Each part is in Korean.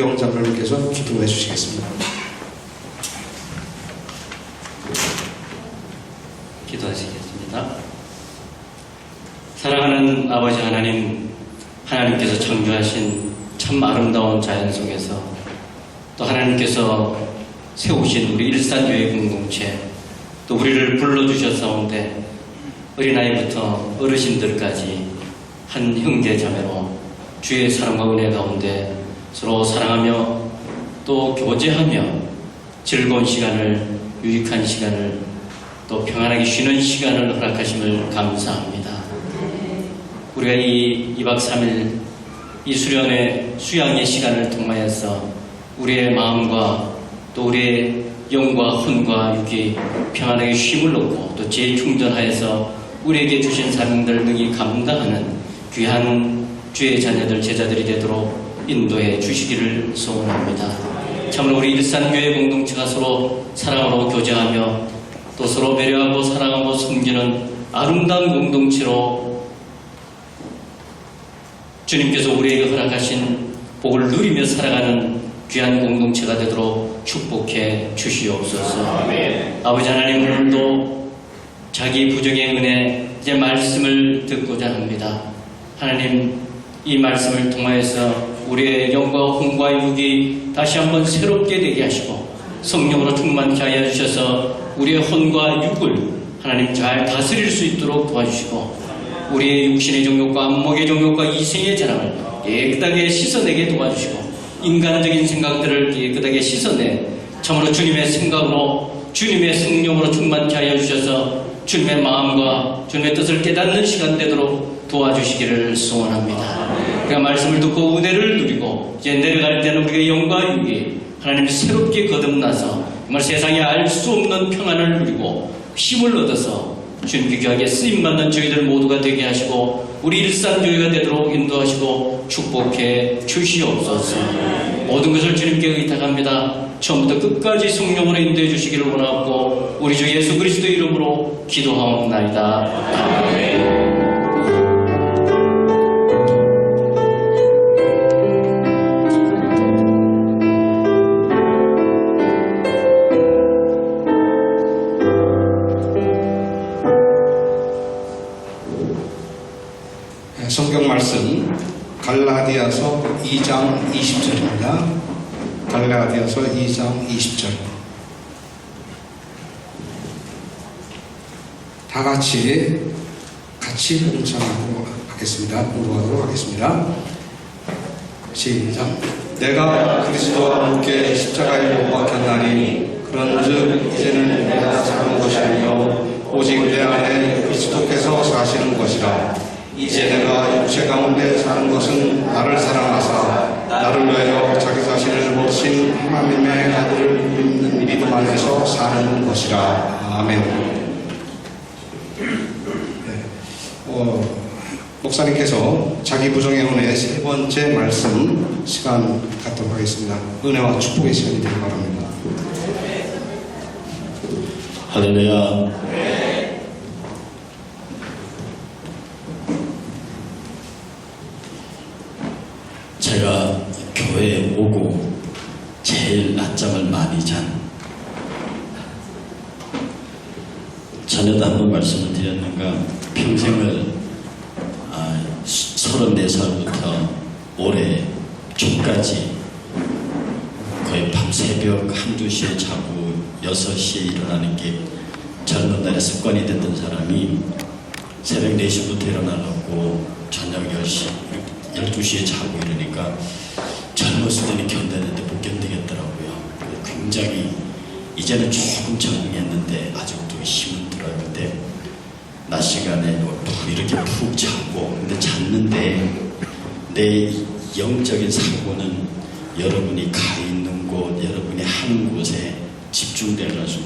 정기영 장로님께서 기도해 주시겠습니다. 기도하시겠습니다. 사랑하는 아버지 하나님, 하나님께서 창조하신 참 아름다운 자연 속에서 또 하나님께서 세우신 우리 일산교회 공동체, 또 우리를 불러주셨사온데 어린아이부터 어르신들까지 한 형제 자매로 주의 사랑과 은혜 가운데 서로 사랑하며 또 교제하며 즐거운 시간을, 유익한 시간을, 또 평안하게 쉬는 시간을 허락하심을 감사합니다. 우리가 이 2박 3일 이 수련회 수양의 시간을 통하여서 우리의 마음과 또 우리의 영과 혼과 육이 평안하게 쉼을 얻고 또 재충전하여서 우리에게 주신 사명들을 능히 감당하는 귀한 주의 자녀들, 제자들이 되도록 인도해 주시기를 소원합니다. 참으로 우리 일산교회 공동체가 서로 사랑으로 교제하며 또 서로 배려하고 사랑하고 섬기는 아름다운 공동체로 주님께서 우리에게 허락하신 복을 누리며 살아가는 귀한 공동체가 되도록 축복해 주시옵소서. 아버지 하나님, 오늘도 자기 부족의 은혜 이제 말씀을 듣고자 합니다. 하나님, 이 말씀을 통하여서 우리의 영과 혼과 육이 다시 한번 새롭게 되게 하시고 성령으로 충만케 하여 주셔서 우리의 혼과 육을 하나님 잘 다스릴 수 있도록 도와주시고 우리의 육신의 정욕과 안목의 정욕과 이생의 자랑을 깨끗하게 씻어내게 도와주시고 인간적인 생각들을 깨끗하게 씻어내 참으로 주님의 생각으로 주님의 성령으로 충만케 하여 주셔서 주님의 마음과 주님의 뜻을 깨닫는 시간 되도록 도와주시기를 소원합니다. 우리가 말씀을 듣고 은혜를 누리고 이제 내려갈 때는 우리의 영과 육이 하나님 새롭게 거듭나서 정말 세상에 알 수 없는 평안을 누리고 힘을 얻어서 주님께 귀하게 쓰임받는 저희들 모두가 되게 하시고 우리 일산교회가 되도록 인도하시고 축복해 주시옵소서. 모든 것을 주님께 의탁합니다. 처음부터 끝까지 성령으로 인도해 주시기를 원하고 우리 주 예수 그리스도 이름으로 기도하옵나이다. 아멘. 성경 말씀 갈라디아서 2장 20절입니다. 갈라디아서 2장 20절. 다 같이 봉창하도록 하겠습니다. 공부하도록 하겠습니다. 시작. 내가 그리스도와 함께 십자가에 못 박혔나니 그런즉 이제는 내가 사는 것이 아니요 오직 내 안에 그리스도께서 사시는 것이라. 이제 내가 육체 가운데 사는 것은 나를 사랑하사 나를 위하여 자기 자신을 모신 하나님의 아들을 믿는 믿음 안에서 사는 것이라. 아멘. 네. 목사님께서 자기 부정의 은혜 세 번째 말씀 시간 갖도록 하겠습니다. 은혜와 축복의 시간이 되길 바랍니다. 할렐루야. 제가 교회에 오고 제일 낮잠을 많이 잔, 전에도 한번 말씀을 드렸는가, 평생을 34살부터 올해 초까지 거의 밤새벽 1-2시에 자고 6시에 일어나는 게 젊은 날에 습관이 됐던 사람이 새벽 4시부터 일어나려고 저녁 10시, 12시에 자고 이러니까 젊었을 때는 견뎠는데 못 견디겠더라고요. 굉장히 이제는 조금 적응했는데 아직도 힘은 들어요. 근데 낮 시간에 이렇게 푹 자고 근데 잤는데 내 영적인 사고는 여러분이 가 있는 곳, 여러분이 하는 곳에 집중돼가지고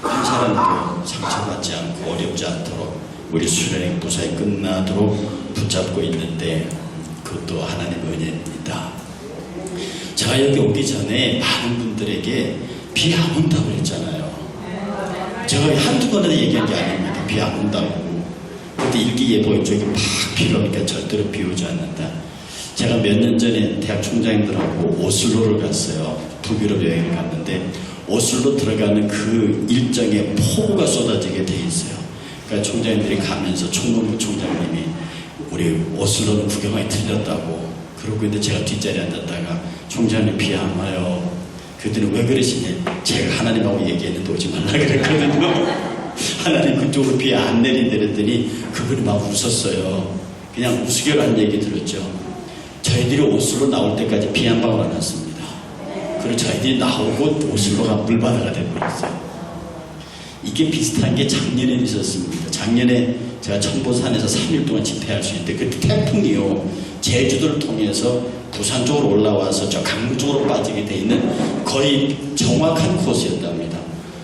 한 사람도 상처받지 않고 어렵지 않도록 우리 수련회 무사히 끝나도록 붙잡고 있는데 그것도 하나님의 은혜입니다. 제가 여기 오기 전에 많은 분들에게 비 안 온다고 했잖아요. 제가 한두 번이나 얘기한 게 아닙니다. 비 안 온다고. 근데 일기예보에 쪽이 막 비가 오니까 절대로 비 오지 않는다. 제가 몇 년 전에 대학 총장님들하고 오슬로를 갔어요. 북유럽 여행을 갔는데 오슬로 들어가는 그 일정에 폭우가 쏟아지게 돼 있어요. 그러니까 총장님들이 가면서 총무부 총장님이 우리 오슬로는 구경하기 틀렸다고 그러고 있는데 제가 뒷자리에 앉았다가 총장님 비 안 와요. 그랬더니 왜 그러시냐? 제가 하나님하고 얘기했는데 오지 말라 그랬거든요. 하나님 그쪽으로 비 안 내린다 그랬더니 그분이 막 웃었어요. 그냥 우스갯한 얘기 들었죠. 저희들이 오슬로 나올 때까지 비 한 방울 안 왔습니다. 그리고 저희들이 나오고 오슬로가 물바다가 돼버렸어요. 이게 비슷한 게 작년에 있었습니다. 작년에 제가 청보산에서 3일 동안 집회할 수 있는데 그 태풍이요 제주도를 통해서 부산 쪽으로 올라와서 저 강릉 쪽으로 빠지게 돼 있는 거의 정확한 코스였답니다.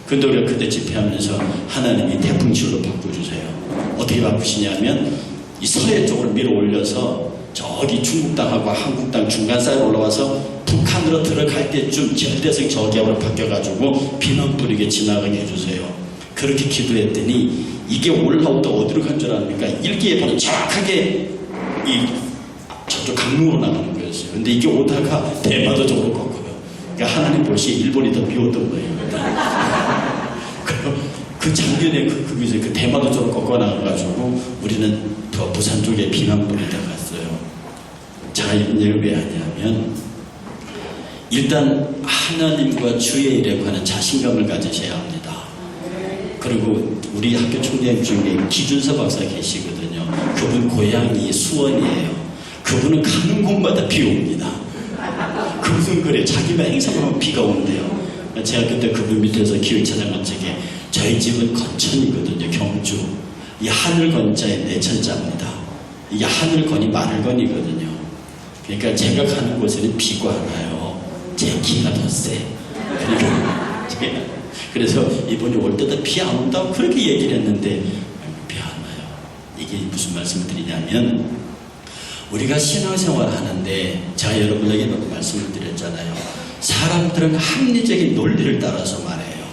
근데 우리가 그때 집회하면서 하나님이 태풍치유로 바꿔주세요. 어떻게 바꾸시냐면 이 서해 쪽으로 밀어 올려서 저기 중국 땅하고 한국 땅 중간 사이로 올라와서 북한으로 들어갈 때쯤 절대성 저기압으로 바뀌어가지고 비만 뿌리게 지나가게 해주세요. 그렇게 기도했더니 이게 올라오다 어디로 간 줄 아닙니까? 일기에 바로 정확하게 저쪽 강릉으로 나가는 거였어요. 근데 이게 오다가 대마도 쪽으로 꺾어요. 그러니까 하나님 볼시에 일본이 더 비웠던 거예요. 그 작년에 그 대마도 쪽으로 꺾어 나가가지고 우리는 더 부산 쪽에 비만 뿌리다 갔어요. 제가 이런 얘기를 왜 하냐면 일단 하나님과 주의 일에 관한 자신감을 가지셔야 합니다. 그리고 우리 학교 총장 중에 기준서 박사 계시거든요. 그분 고향이 수원이에요. 그분은 가는 곳마다 비 옵니다. 그분은 그래. 자기만 행사하면 비가 온대요. 제가 그때 그분 밑에서 기획차장 간 적에 저희 집은 건천이거든요. 경주. 이 하늘 건자에 내천자입니다. 이 하늘 건이 마늘 건이거든요. 그러니까 제가 가는 곳에는 비가 안 와요. 제 기가 더 세. 그래서 이번에 올 때도 비 안 온다고 그렇게 얘기를 했는데 비 안 와요. 이게 무슨 말씀을 드리냐면 우리가 신앙생활 하는데 제가 여러분에게 말씀을 드렸잖아요. 사람들은 합리적인 논리를 따라서 말해요.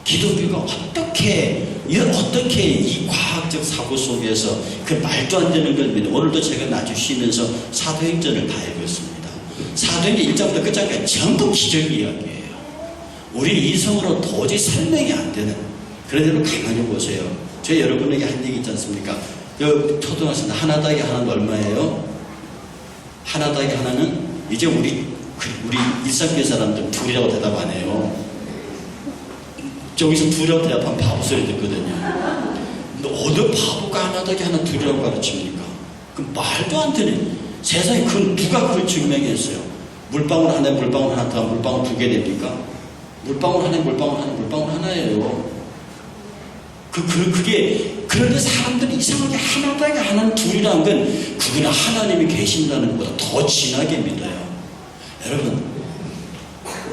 기독교가 어떻게 이 과학적 사고 속에서 그 말도 안 되는 걸 믿는 오늘도 제가 낮에 쉬면서 사도행전을 다 읽었습니다. 사도행전 1장부터 끝장까지 전부 기적 이야기예요. 우리 이성으로 도저히 설명이 안 되는 그런 대로 가만히 보세요. 제가 여러분에게 한 얘기 있지 않습니까? 초등학생 하나 더하기 하나는 얼마예요? 하나 더하기 하나는 이제 우리 일상교회 사람들 둘이라고 대답 안 해요. 저기서 둘이라고 대답하면 바보 소리 듣거든요. 근데 어느 바보가 하나 더하기 하나 둘이라고 가르칩니까? 그 말도 안 되는 세상에 누가 그걸 증명했어요? 물방울 하나에 물방울 하나 더하면 물방울 2개 됩니까? 물방울 하나에 물방울 하나예요. 그런데 사람들이 이상하게 하나 더하기 하나는 둘이라는 건 그거는 하나님이 계신다는 것보다 더 진하게 믿어요. 여러분,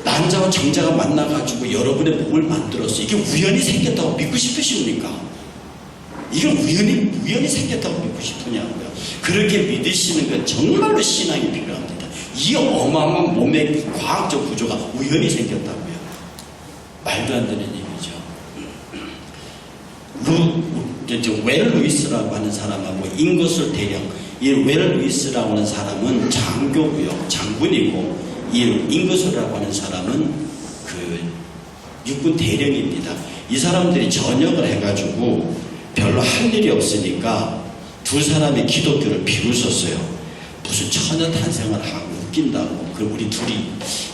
난자와 정자가 만나가지고 여러분의 몸을 만들었어요. 이게 우연히 생겼다고 믿고 싶으십니까? 이게 우연히 생겼다고 믿고 싶으냐고요. 그렇게 믿으시는 건 정말로 신앙이 필요합니다. 이 어마어마한 몸의 과학적 구조가 우연히 생겼다고요. 말도 안 되는 얘기죠. 웰 루이스라고 하는 사람하고 인거술 대령, 이 웰 루이스라고 하는 사람은 장교고요, 장군이고, 이 인거술이라고 하는 사람은 그 육군 대령입니다. 이 사람들이 전역을 해가지고 별로 할 일이 없으니까 두 사람이 기독교를 비웃었어요. 무슨 처녀 탄생을 하고 웃긴다고. 그리고 우리 둘이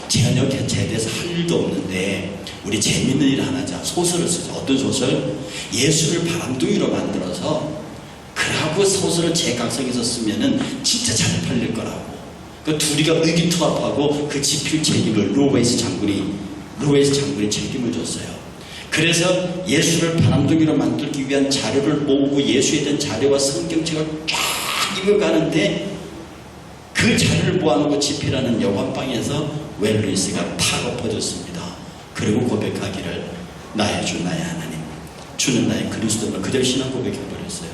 전역에 제대해서 할 일도 없는데 우리 재밌는 일 하나 하자. 소설을 쓰자. 어떤 소설? 예수를 바람둥이로 만들어서 그러고 소설을 제각성에서 쓰면은 진짜 잘 팔릴 거라고. 그 둘이가 의기투합하고 그 집필 책임을 로웨이스 장군이 책임을 줬어요. 그래서 예수를 바람둥이로 만들기 위한 자료를 모으고 예수에 대한 자료와 성경책을 쫙 읽어가는데 그 자료를 모아놓고 집필하는 여관방에서 웰 루이스가 탁 엎어졌습니다. 그리고 고백하기를 나의 주 나의 하나님 주는 나의 그리스도를 그대로 신앙 고백해버렸어요.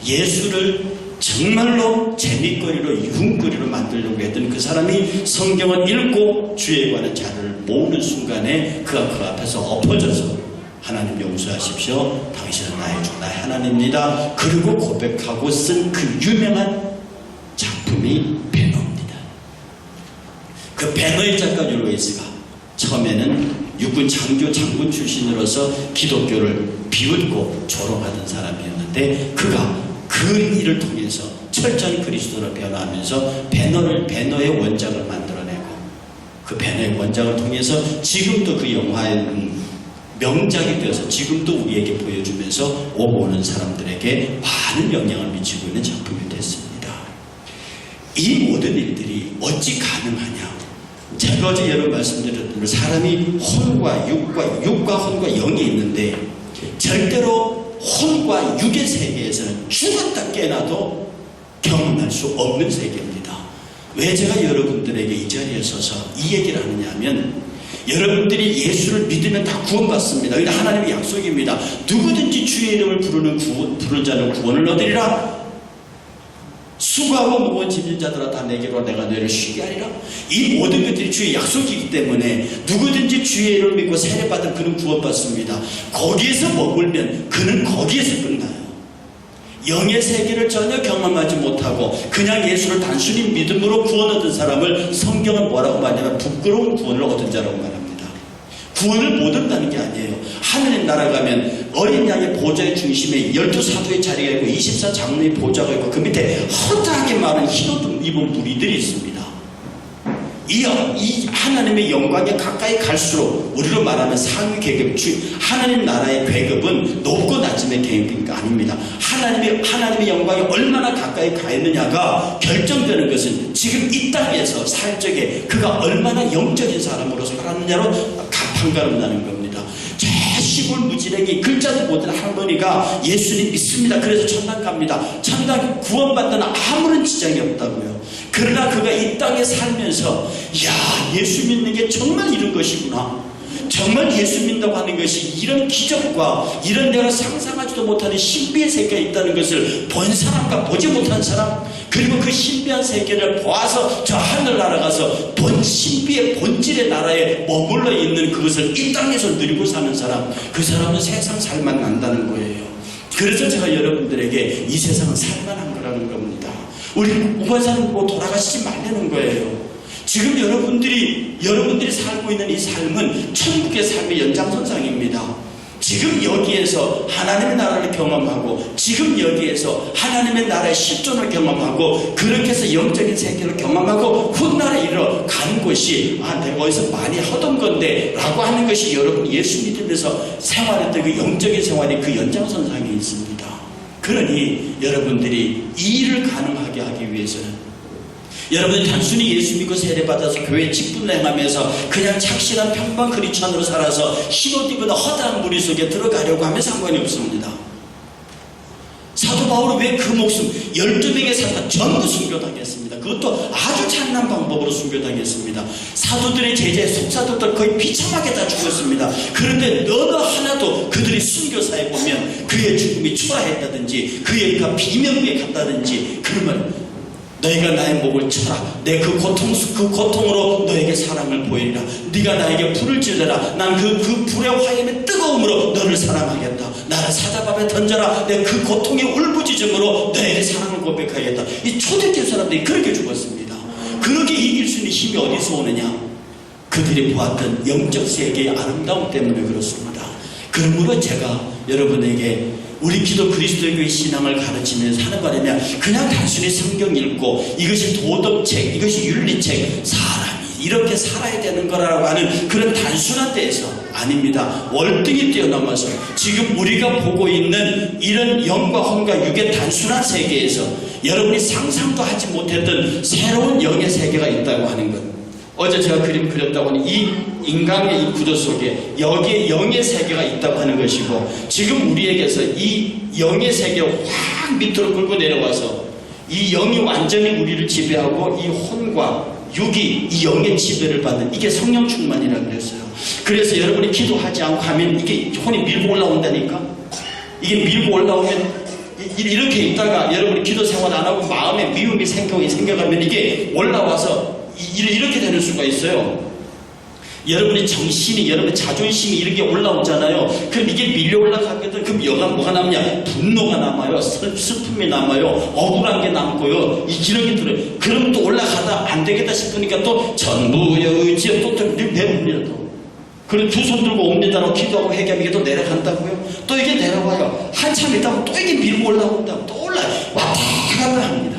예수를 정말로 재밌거리로 유흥거리로 만들려고 했던 그 사람이 성경을 읽고 주에 관한 자료를 모으는 순간에 그 앞에서 엎어져서 하나님 용서하십시오. 당신은 나의 주 나의 하나님입니다. 그리고 고백하고 쓴 그 유명한 작품이 베놈. 그 배너의 작가 율로이스가 처음에는 육군 장군 출신으로서 기독교를 비웃고 조롱하던 사람이었는데 그가 그 일을 통해서 철저히 그리스도로 변화하면서 배너의 원작을 만들어내고 그 배너의 원작을 통해서 지금도 그 영화의 명작이 되어서 지금도 우리에게 보여주면서 오고 오는 사람들에게 많은 영향을 미치고 있는 작품이 됐습니다. 이 모든 일들이 어찌 가능하냐? 제가 어제 여러분 말씀드렸던 대로 사람이 혼과 육과 혼과 영이 있는데 절대로 혼과 육의 세계에서는 죽었다 깨어나도 경험할 수 없는 세계입니다. 왜 제가 여러분들에게 이 자리에 서서 이 얘기를 하느냐 하면 여러분들이 예수를 믿으면 다 구원받습니다. 이게 하나님의 약속입니다. 누구든지 주의 이름을 부르는 자는 구원을 얻으리라. 수고하고 무거운 짐진 자들아 다 내게로 내가 너희를 쉬게 하리라. 이 모든 것들이 주의 약속이기 때문에 누구든지 주의 이름을 믿고 세례받은 그는 구원받습니다. 거기에서 머물면 그는 거기에서 끝나요. 영의 세계를 전혀 경험하지 못하고 그냥 예수를 단순히 믿음으로 구원 얻은 사람을 성경은 뭐라고 말하냐면 부끄러운 구원을 얻은 자라고 말합니다. 구원을 못 얻는다는 게 아니에요. 하느님 나라 가면 어린 양의 보좌의 중심에 12사도의 자리가 있고 24장로의 보좌가 있고 그 밑에 허다하게 많은 흰옷 입은 무리들이 있습니다. 이 하나님의 영광에 가까이 갈수록 우리로 말하면 상위 계급, 하나님 나라의 계급은 높고 낮음의 계급이 아닙니다. 하나님의 영광에 얼마나 가까이 가 있느냐가 결정되는 것은 지금 이 땅에서 살 적에 그가 얼마나 영적인 사람으로 살았느냐로 판가름나는 겁니다. 저 시골 무지랭이 글자도 못하는 할머니가 예수님 믿습니다. 그래서 천당 갑니다. 천당 구원받는 아무런 지장이 없다고요. 그러나 그가 이 땅에 살면서 야 예수 믿는 게 정말 이런 것이구나. 정말 예수 믿는다고 하는 것이 이런 기적과 이런 내가 상상하지도 못하는 신비의 세계가 있다는 것을 본 사람과 보지 못한 사람 그리고 그 신비한 세계를 보아서 저 하늘 날아가서 신비의 본질의 나라에 머물러 있는 그것을 이 땅에서 누리고 사는 사람 그 사람은 세상 살만 난다는 거예요. 그래서 제가 여러분들에게 이 세상은 살만한 거라는 겁니다. 우리 우반사는 뭐 돌아가시지 말라는 거예요. 지금 여러분들이 살고 있는 이 삶은 천국의 삶의 연장선상입니다. 지금 여기에서 하나님의 나라를 경험하고 지금 여기에서 하나님의 나라의 실존을 경험하고 그렇게 해서 영적인 세계를 경험하고 훗날에 이르러 가는 곳이 내가 어디서 많이 하던 건데 라고 하는 것이 여러분 예수 믿으면서 생활했던 그 영적인 생활이 그 연장선상에 있습니다. 그러니 여러분들이 이 일을 가능하게 하기 위해서는 여러분이 단순히 예수 믿고 세례받아서 교회 직분을 행하면서 그냥 착실한 평범한 크리스천으로 살아서 흰옷 입은 허다한 무리 속에 들어가려고 하면 상관이 없습니다. 사도 바울은 왜 그 목숨 12명의 사도가 전부 순교당했습니다. 그것도 아주 잔인한 방법으로 순교당했습니다. 사도들의 제자의 속사도들 거의 비참하게 다 죽었습니다. 그런데 어느 하나도 그들이 순교사에 보면 그의 죽음이 초라했다든지 그의 비명비에 갔다든지 그러면 너희가 나의 목을 쳐라. 내 그 고통으로 너에게 사랑을 보이리라. 네가 나에게 불을 질러라. 난 그 불의 화염의 뜨거움으로 너를 사랑하겠다. 나를 사자밥에 던져라. 내 그 고통의 울부짖음으로 너에게 사랑을 고백하겠다. 이 초대교회 사람들이 그렇게 죽었습니다. 그렇게 이길 수 있는 힘이 어디서 오느냐? 그들이 보았던 영적 세계의 아름다움 때문에 그렇습니다. 그러므로 제가 여러분에게 우리 기도 그리스도의 교회 신앙을 가르치면서 하는 말이냐 그냥 단순히 성경 읽고 이것이 도덕책 이것이 윤리책 사람이 이렇게 살아야 되는 거라고 하는 그런 단순한 데에서 아닙니다. 월등히 뛰어넘어서 지금 우리가 보고 있는 이런 영과 혼과 육의 단순한 세계에서 여러분이 상상도 하지 못했던 새로운 영의 세계가 있다고 하는 것. 어제 제가 그림 그렸다고 하는 이 인간의 이 구조 속에 여기에 영의 세계가 있다고 하는 것이고 지금 우리에게서 이 영의 세계를 확 밑으로 끌고 내려와서 이 영이 완전히 우리를 지배하고 이 혼과 육이 이 영의 지배를 받는 이게 성령 충만이라고 그랬어요. 그래서 여러분이 기도하지 않고 하면 이게 혼이 밀고 올라온다니까. 이게 밀고 올라오면 이렇게 있다가 여러분이 기도 생활 안 하고 마음에 미움이 생겨가면 이게 올라와서 이렇게 되는 수가 있어요. 여러분의 정신이, 여러분의 자존심이 이런 게 올라오잖아요. 그럼 이게 밀려 올라가거든. 그럼 여가 뭐가 남냐? 분노가 남아요. 슬픔이 남아요. 억울한 게 남고요. 이 기력이 들어요. 그럼 또 올라가다 안 되겠다 싶으니까 또 전부의 의지에 또 내려옵니다. 또. 그리고 두 손 들고 옵니다라고 기도하고 회개하면 이게 또 내려간다고요. 또 이게 내려와요. 한참 있다가 또 이게 밀고 올라온다고 또 올라요. 왔다 갔다 합니다.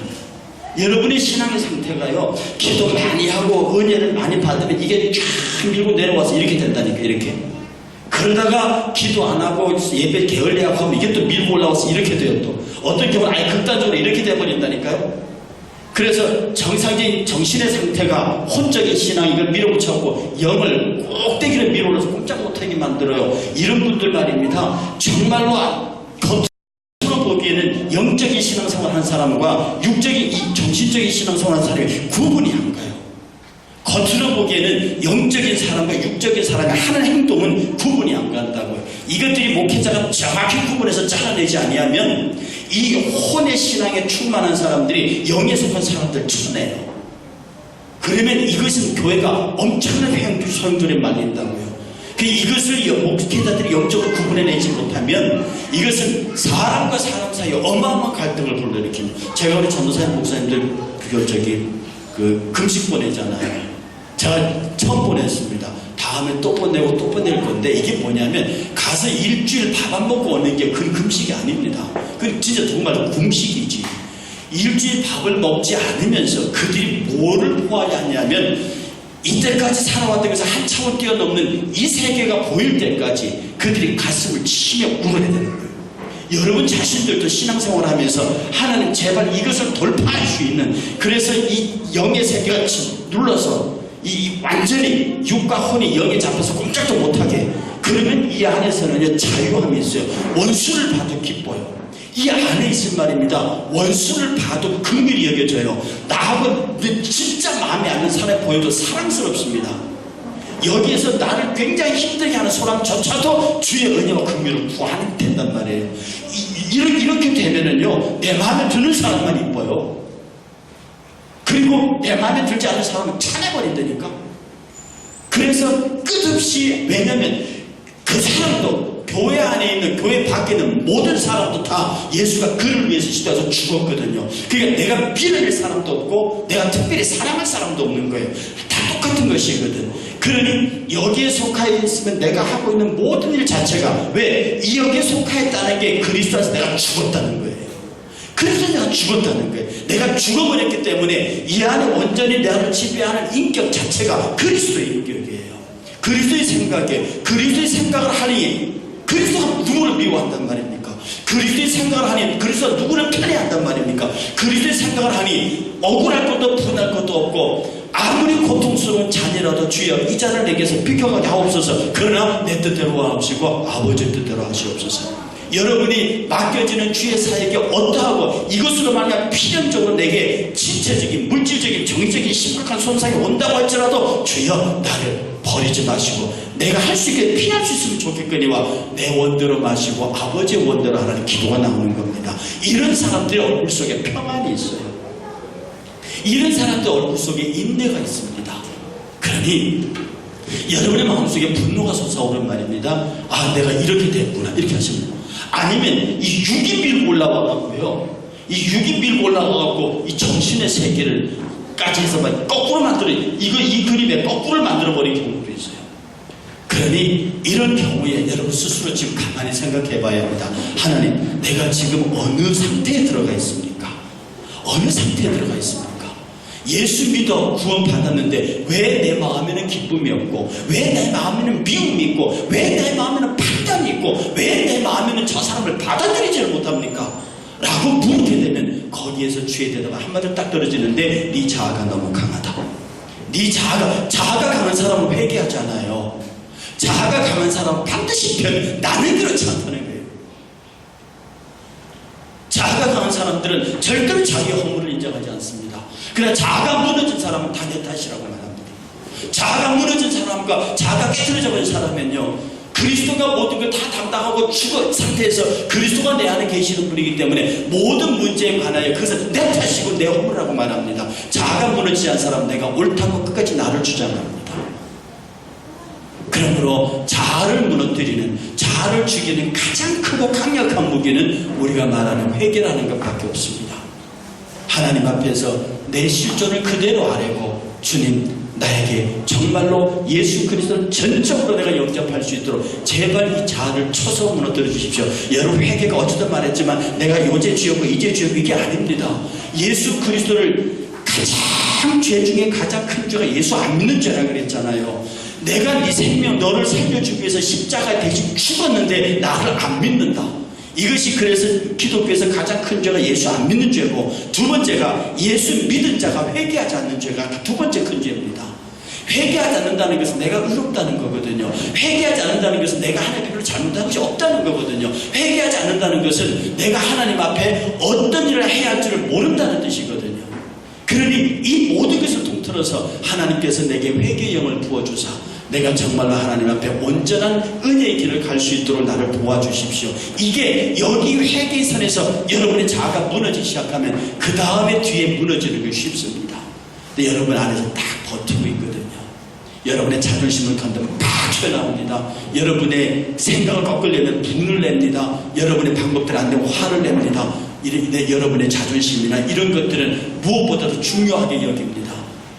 여러분의 신앙의 상태가요, 기도 많이 하고 은혜를 많이 받으면 이게 쫙 밀고 내려와서 이렇게 된다니까, 이렇게. 그러다가 기도 안 하고 예배 게을리하고 하면 이게 또 밀고 올라와서 이렇게 돼요, 또. 어떤 경우는 아예 극단적으로 이렇게 돼버린다니까요. 그래서 정상적인 정신의 상태가 혼적인 신앙 이걸 밀어붙여갖고 영을 꼭대기로 밀어올려서 꼼짝 못하게 만들어요. 이런 분들 말입니다. 정말로 보기에는 영적인 신앙생활 한 사람과 육적인 정신적인 신앙생활 한 사람이 구분이 안 가요. 겉으로 보기에는 영적인 사람과 육적인 사람이 하는 행동은 구분이 안 간다고요. 이것들이 목회자가 정확히 구분해서 잘라내지 아니하면 이 혼의 신앙에 충만한 사람들이 영에 속한 사람들 쳐내요. 그러면 이것은 교회가 엄청난 소용돌이에 말린다고요. 이것을 목회자들이 영적으로 구분해내지 못하면 이것은 사람과 사람 사이에 어마어마한 갈등을 불러일으킵니다. 제가 우리 전도사님 목사님들 금식 보내잖아요. 제가 처음 보냈습니다. 다음에 또 보내고 또 보낼 건데 이게 뭐냐면 가서 일주일 밥 안 먹고 오는 게 그 금식이 아닙니다. 그건 진짜 정말 금식이지. 일주일 밥을 먹지 않으면서 그들이 뭐를 보아야 하냐면 이때까지 살아왔던 것을 한 차원 뛰어넘는 이 세계가 보일 때까지 그들이 가슴을 치며 울어야 되는 거예요. 여러분 자신들도 신앙생활 하면서 하나님 제발 이것을 돌파할 수 있는, 그래서 이 영의 세계가 눌러서 이 완전히 육과 혼이 영에 잡혀서 꼼짝도 못하게, 그러면 이 안에서는 자유함이 있어요. 원수를 봐도 기뻐요. 이 안에 있을 말입니다. 원수를 봐도 긍휼히 여겨져요. 나하고 진짜 마음에 안 드는 사람이 보여도 사랑스럽습니다. 여기에서 나를 굉장히 힘들게 하는 사람조차도 주의 은혜와 긍휼을 구하는 된단 말이에요. 이렇게 되면은요, 내 마음에 드는 사람만 이뻐요. 그리고 내 마음에 들지 않는 사람은 차내버린다니까. 그래서 끝없이, 왜냐면 그 사람도 교회 안에 있는, 교회 밖에 있는 모든 사람도 다 예수가 그를 위해서 시대에서 죽었거든요. 그러니까 내가 빌어낼 사람도 없고 내가 특별히 사랑할 사람도 없는 거예요. 다 똑같은 것이거든. 그러니 여기에 속하여 있으면 내가 하고 있는 모든 일 자체가, 왜? 이 여기에 속하였다는 게 그리스도 안에서 내가 죽었다는 거예요. 그래서 내가 죽었다는 거예요. 내가 죽어버렸기 때문에 이 안에 온전히 나를 지배하는 인격 자체가 그리스도의 인격이에요. 그리스도의 생각에, 그리스도의 생각을 하니 그리스도가 누구를 미워한단 말입니까? 그리스도의 생각을 하니 그리스도가 누구를 편애한단 말입니까? 그리스도의 생각을 하니 억울할 것도 분할 것도 없고, 아무리 고통스러운 자녀라도 주여 이 자를 내게서 비켜가게 하옵소서. 그러나 내 뜻대로 하옵시고 아버지의 뜻대로 하시옵소서. 여러분이 맡겨지는 주의 사역이 어떠하고 이것으로 만약 필연적으로 내게 신체적인, 물질적인, 정신적인 심각한 손상이 온다고 할지라도 주여 나를 버리지 마시고 내가 할 수 있게 피할 수 있으면 좋겠거니와 내 원대로 마시고 아버지의 원대로 하라는 기도가 나오는 겁니다. 이런 사람들의 얼굴 속에 평안이 있어요. 이런 사람들 얼굴 속에 인내가 있습니다. 그러니 여러분의 마음속에 분노가 솟아오른 말입니다. 아, 내가 이렇게 됐구나, 이렇게 하십니다. 아니면 이 육이 밀고 올라와갖고요, 이 육이 밀고 올라와갖고 이 정신의 세계를 까지 해서 막 거꾸로 만들어, 이 그림에 거꾸로 만들어버린 경우도 있어요. 그러니 이런 경우에 여러분 스스로 지금 가만히 생각해 봐야 합니다. 하나님, 내가 지금 어느 상태에 들어가 있습니까? 어느 상태에 들어가 있습니까? 예수 믿어 구원 받았는데 왜 내 마음에는 기쁨이 없고, 왜 내 마음에는 미움이 있고, 왜 내 마음에는 판단이 있고, 왜 내 마음에는 저 사람을 받아들이지를 못합니까? 라고 물게 되면 거기에서 주의 대답은 한마디로 딱 떨어지는데, 네 자아가 너무 강하다. 네 자아가 강한 사람은 회개하잖아요. 자아가 강한 사람은 반드시 나는 그렇지 않다는 거예요. 자아가 강한 사람들은 절대로 자기의 허물을 인정하지 않습니다. 그러나 자아가 무너진 사람은 다 내 탓이라고 말합니다. 자아가 무너진 사람과 자아가 깨트려져 버린 사람은요, 그리스도가 모든 걸 다 담당하고 죽은 상태에서 그리스도가 내 안에 계시는 분이기 때문에 모든 문제에 관하여 그것은 내 탓이고 내 허물이라고 말합니다. 자아가 무너지지 않은 사람은 내가 옳다고 끝까지 나를 주장합니다. 그러므로 자아를 무너뜨리는, 자아를 죽이는 가장 크고 강력한 무기는 우리가 말하는 회개라는 것밖에 없습니다. 하나님 앞에서 내 실존을 그대로 아뢰고, 주님, 나에게 정말로 예수 그리스도를 전적으로 내가 영접할 수 있도록 제발 이 자아를 쳐서 무너뜨려 주십시오. 여러분, 회개가 어쩌다 말했지만 내가 요제 지었고 이제 지었고 이게 아닙니다. 예수 그리스도를 가장 죄 중에 가장 큰 죄가 예수 안 믿는 죄라 그랬잖아요. 내가 네 생명, 너를 살려주기 위해서 십자가에 대신 죽었는데 나를 안 믿는다. 이것이 그래서 기독교에서 가장 큰 죄가 예수 안 믿는 죄고, 두 번째가 예수 믿은 자가 회개하지 않는 죄가 두 번째 큰 죄입니다. 회개하지 않는다는 것은 내가 의롭다는 거거든요. 회개하지 않는다는 것은 내가 하나님 앞에 잘못한 것이 없다는 거거든요. 회개하지 않는다는 것은 내가 하나님 앞에 어떤 일을 해야 할지를 모른다는 뜻이거든요. 그러니 이 모든 것을 통틀어서 하나님께서 내게 회개의 영을 부어주사 내가 정말로 하나님 앞에 온전한 은혜의 길을 갈 수 있도록 나를 도와주십시오. 이게 여기 회개의 선에서 여러분의 자아가 무너지기 시작하면 그 다음에 뒤에 무너지는 게 쉽습니다. 근데 여러분 안에서 딱 버티고 있거든요. 여러분의 자존심을 건드면 팍 튀어나옵니다. 여러분의 생각을 꺾으려면 분을 냅니다. 여러분의 방법대로 안 되면 화를 냅니다. 여러분의 자존심이나 이런 것들은 무엇보다도 중요하게 여깁니다.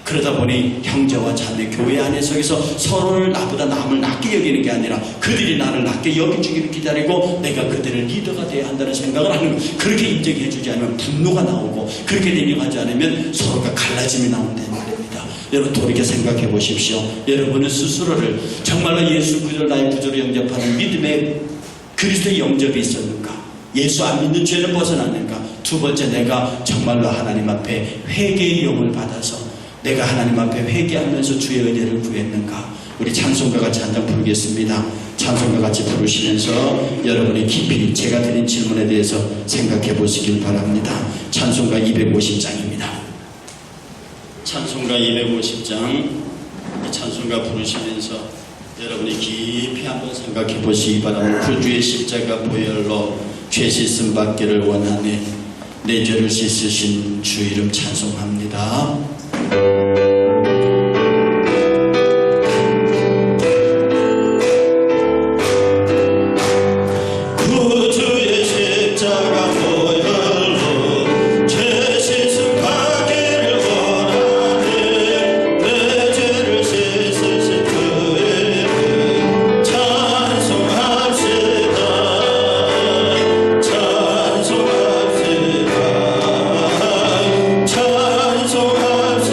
그러다 보니 형제와 자매, 교회 안에 서서 서로를 나보다 남을 낮게 여기는 게 아니라 그들이 나를 낮게 여겨주기를 기다리고 내가 그들의 리더가 되어야 한다는 생각을 하는 거. 그렇게 인정해 주지 않으면 분노가 나오고, 그렇게 대응하지 않으면 서로가 갈라짐이 나온다는 말입니다. 여러분, 돌이켜 생각해 보십시오. 여러분은 스스로를 정말로 예수 그리스도를 나의 구주로 영접하는 믿음의 그리스도의 영접이 있었는가? 예수 안 믿는 죄는 벗어났는가? 두 번째, 내가 정말로 하나님 앞에 회개의 영을 받아서 내가 하나님 앞에 회개하면서 주의 은혜를 구했는가? 우리 찬송가 같이 한 장 부르겠습니다. 찬송가 같이 부르시면서 여러분이 깊이 제가 드린 질문에 대해서 생각해 보시길 바랍니다. 찬송가 250장입니다. 찬송가 250장, 이 찬송가 부르시면서 여러분이 깊이 한번 생각해 보시기 바랍니다. 구주의 십자가 보혈로 죄 씻음 받기를 원하네. 내 죄를 씻으신 주 이름 찬송합니다. 구주의 십자가 보혈로 죄 씻음 받기를 원하네. 내 죄를 씻으신 주 이름 찬송합시다. 찬송합시다. 찬송합시다.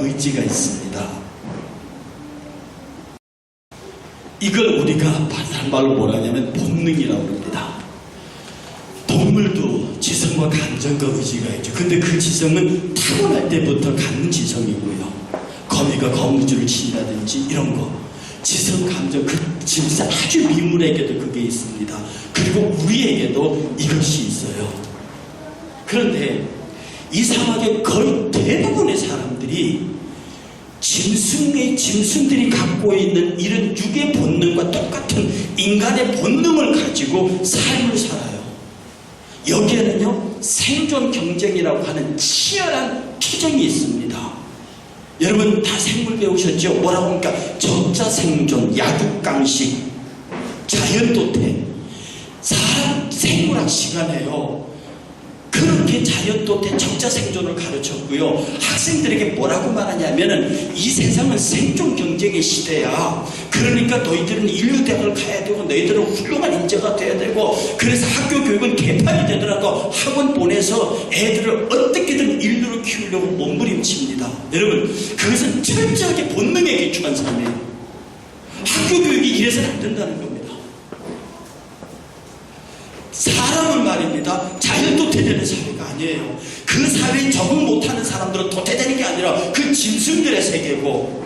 의지가 있습니다. 이걸 우리가 다른 말로 뭐라 하냐면 본능이라고 합니다. 동물도 지성과 감정과 의지가 있죠. 근데 그 지성은 타고날 때부터 갖는 지성이고요. 거미가 거미줄을 친다든지 이런 거. 지성, 감정, 그 진짜 아주 미물에게도 그게 있습니다. 그리고 우리에게도 이것이 있어요. 그런데 이 사막의 거의 대부분의 사람들이 짐승들이 갖고 있는 이런 육의 본능과 똑같은 인간의 본능을 가지고 삶을 살아요. 여기에는요, 생존 경쟁이라고 하는 치열한 투쟁이 있습니다. 여러분 다 생물 배우셨죠? 뭐라고 합니까? 적자 생존, 약육강식, 자연도태. 사람 생물학 시간에요. 그렇게 자연도태, 적자 생존을 가르쳤고요. 학생들에게 뭐라고 말하냐면은 이 세상은 생존 경쟁의 시대야. 그러니까 너희들은 인류대학을 가야 되고 너희들은 훌륭한 인재가 돼야 되고, 그래서 학교 교육은 개판이 되더라도 학원 보내서 애들을 어떻게든 인류로 키우려고 몸부림칩니다. 여러분 그것은 철저하게 본능에 기초한 삶이에요. 학교 교육이 이래서는 안 된다는 겁니다. 사람은 말입니다, 자연도태되는 사회가 아니에요. 그 사회에 적응 못하는 사람들은 도태되는 게 아니라 그 짐승들의 세계고,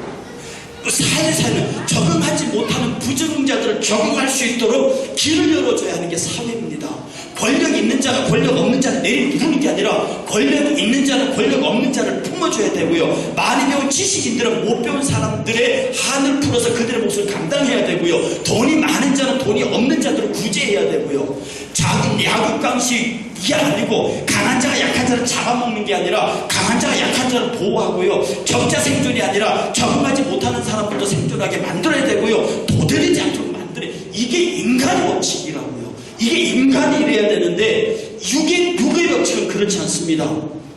사회는 적응하지 못하는 부적응자들을 적응할 수 있도록 길을 열어줘야 하는 게 사회입니다. 권력 있는 자가 권력 없는 자를 내리부르는 게 아니라 권력 있는 자는 권력 없는 자를 품어줘야 되고요. 많이 배운 지식인들은 못 배운 사람들의 한을 풀어서 그들의 몫을 감당해야 되고요. 돈이 많은 자는 돈이 없는 자들을 구제해야 되고요. 작은 야구강식이 아니고 강한 자가 약한 자를 잡아먹는 게 아니라 강한 자가 약한 자를 보호하고요. 적자 생존이 아니라 적응하지 못하는 사람들도 생존하게 만들어야 되고요. 도태되지 않도록 만들어야, 이게 인간의 법칙이라고요. 이게 인간이 이래야 되는데 육의 법칙은 그렇지 않습니다.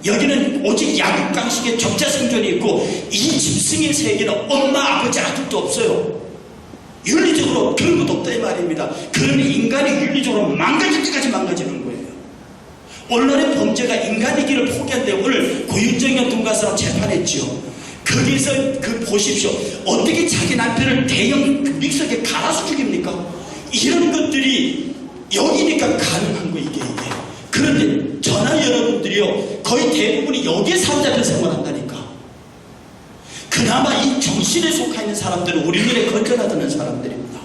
여기는 오직 약육강식의 적자 생존이 있고, 이 짐승의 세계는 엄마, 아버지, 아들도 없어요. 윤리적으로 그런 것도 없다 이 말입니다. 그러니 인간이 윤리적으로 망가질 때까지 망가지는 거예요. 오늘날의 범죄가 인간의 길을 포기한데, 오늘 고윤정이와 돈가스랑 재판했죠. 거기서 보십시오. 어떻게 자기 남편을 대형 믹서기에 갈아서 죽입니까? 이런 것들이 여기니까 가능한 거 이게. 그런데 저나 여러분들이요, 거의 대부분이 여기에 사로잡혀 생활한다니까. 그나마 이 정신에 속해 있는 사람들은 우리 눈에 건전하다는 사람들입니다.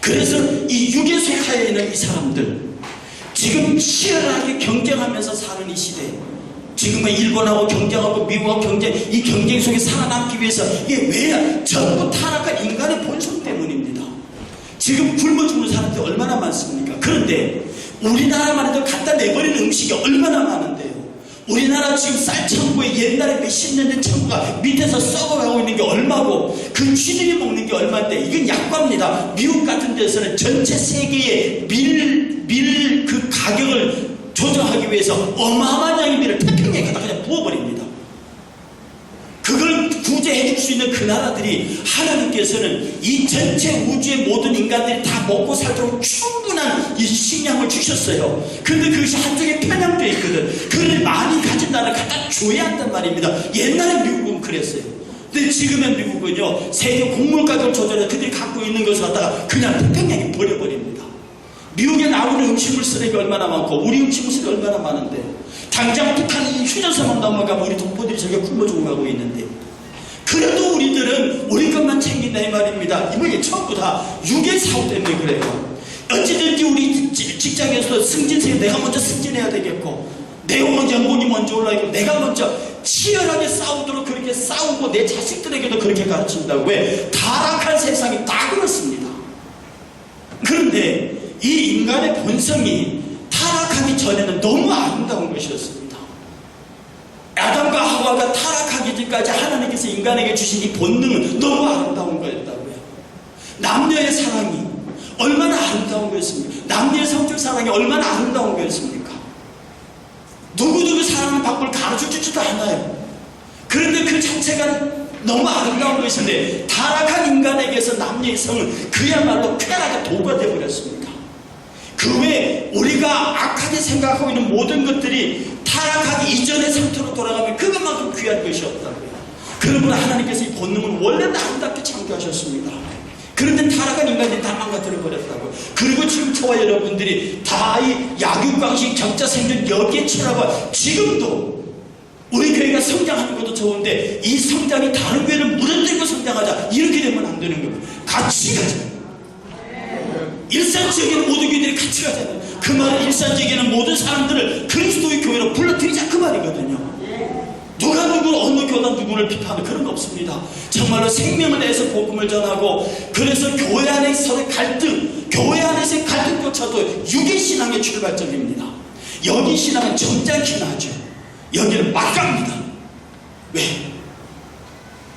그래서 이 육에 속해 있는 이 사람들, 지금 치열하게 경쟁하면서 사는 이 시대, 지금은 일본하고 경쟁하고 미국하고 경쟁, 이 경쟁 속에 살아남기 위해서, 이게 왜냐? 전부 타락한 인간의 본성 때문입니다. 지금 굶어 죽는 사람들이 얼마나 많습니까? 그런데 우리나라만 해도 갖다 내버리는 음식이 얼마나 많은데요. 우리나라 지금 쌀창고에 옛날에 몇십 년 된 창고가 밑에서 썩어가고 있는 게 얼마고, 그 쥐들이 먹는 게 얼마인데, 이건 약과입니다. 미국 같은 데서는 전체 세계의 밀 그 가격을 조정하기 위해서 어마어마한 양의 밀을 태평양에 갖다 그냥 부어버립니다. 그걸 구제해 줄 수 있는 그 나라들이, 하나님께서는 이 전체 우주의 모든 인간들이 다 먹고 살도록 충분한 이 식량을 주셨어요. 근데 그것이 한쪽에 편향되어 있거든. 그걸 많이 가진 나라를 갖다 줘야 한단 말입니다. 옛날에 미국은 그랬어요. 근데 지금의 미국은요, 세계 곡물 가격 조절에 그들이 갖고 있는 것을 갖다가 그냥 태평양에 버려버립니다. 미국에 나오는 음식물 쓰레기 얼마나 많고, 우리 음식물 쓰레기 얼마나 많은데, 당장 북한이 휴전선만 넘어가면 우리 동포들이 저게 굶어 죽어가고 있는데, 그래도 우리들은 우리 것만 챙긴다 이 말입니다. 이게 전부 다 육의 사고 때문에 그래요. 어찌든지 우리 직장에서 승진세에 내가 먼저 승진해야 되겠고, 내가 먼저 연봉이 먼저 올라가고, 내가 먼저 치열하게 싸우도록 그렇게 싸우고 내 자식들에게도 그렇게 가르친다고. 왜? 타락한 세상이 다 그렇습니다. 그런데 이 인간의 본성이 타락하기 전에는 너무 아름다운 것이었습니다. 아담과 하와가 타락하기 전까지 하나님께서 인간에게 주신 이 본능은 너무 아름다운 거였다고요. 남녀의 사랑이 얼마나 아름다운 거였습니까? 남녀의 성적 사랑이 얼마나 아름다운 거였습니까? 누구누구 사랑하는 방법을 가르쳐주지도 않아요. 그런데 그 자체가 너무 아름다운 것인데, 타락한 인간에게서 남녀의 성은 그야말로 쾌락의 도구가 되어버렸습니다. 그 외에 우리가 악하게 생각하고 있는 모든 것들이 타락하기 이전의 상태로 돌아가면 그것만큼 귀한 것이 없다고요. 그러므로 하나님께서 이 본능을 원래는 아름답게 창조하셨습니다. 그런데 타락한 인간이 다 망가뜨려 버렸다고. 그리고 지금 저와 여러분들이 다 이 약육강식 적자 생존 여기에 처하고 지금도 우리 교회가 성장하는 것도 좋은데 이 성장이 다른 교회를 무너뜨리고 성장하자 이렇게 되면 안 되는 거예요. 같이 가자. 일산지역에는 모든 교회들이 같이 가잖아요. 그 말은 일산지역에는 모든 사람들을 그리스도의 교회로 불러들이자 그 말이거든요. 누가 누구를 어느 교단 누구를 비판하는 그런 거 없습니다. 정말로 생명을 내서 복음을 전하고 그래서 교회 안에서의 갈등, 교회 안에서의 갈등조차도 유기신앙의 출발점입니다. 여기 신앙은 점잖긴 하죠. 여기는 막 갑니다. 왜?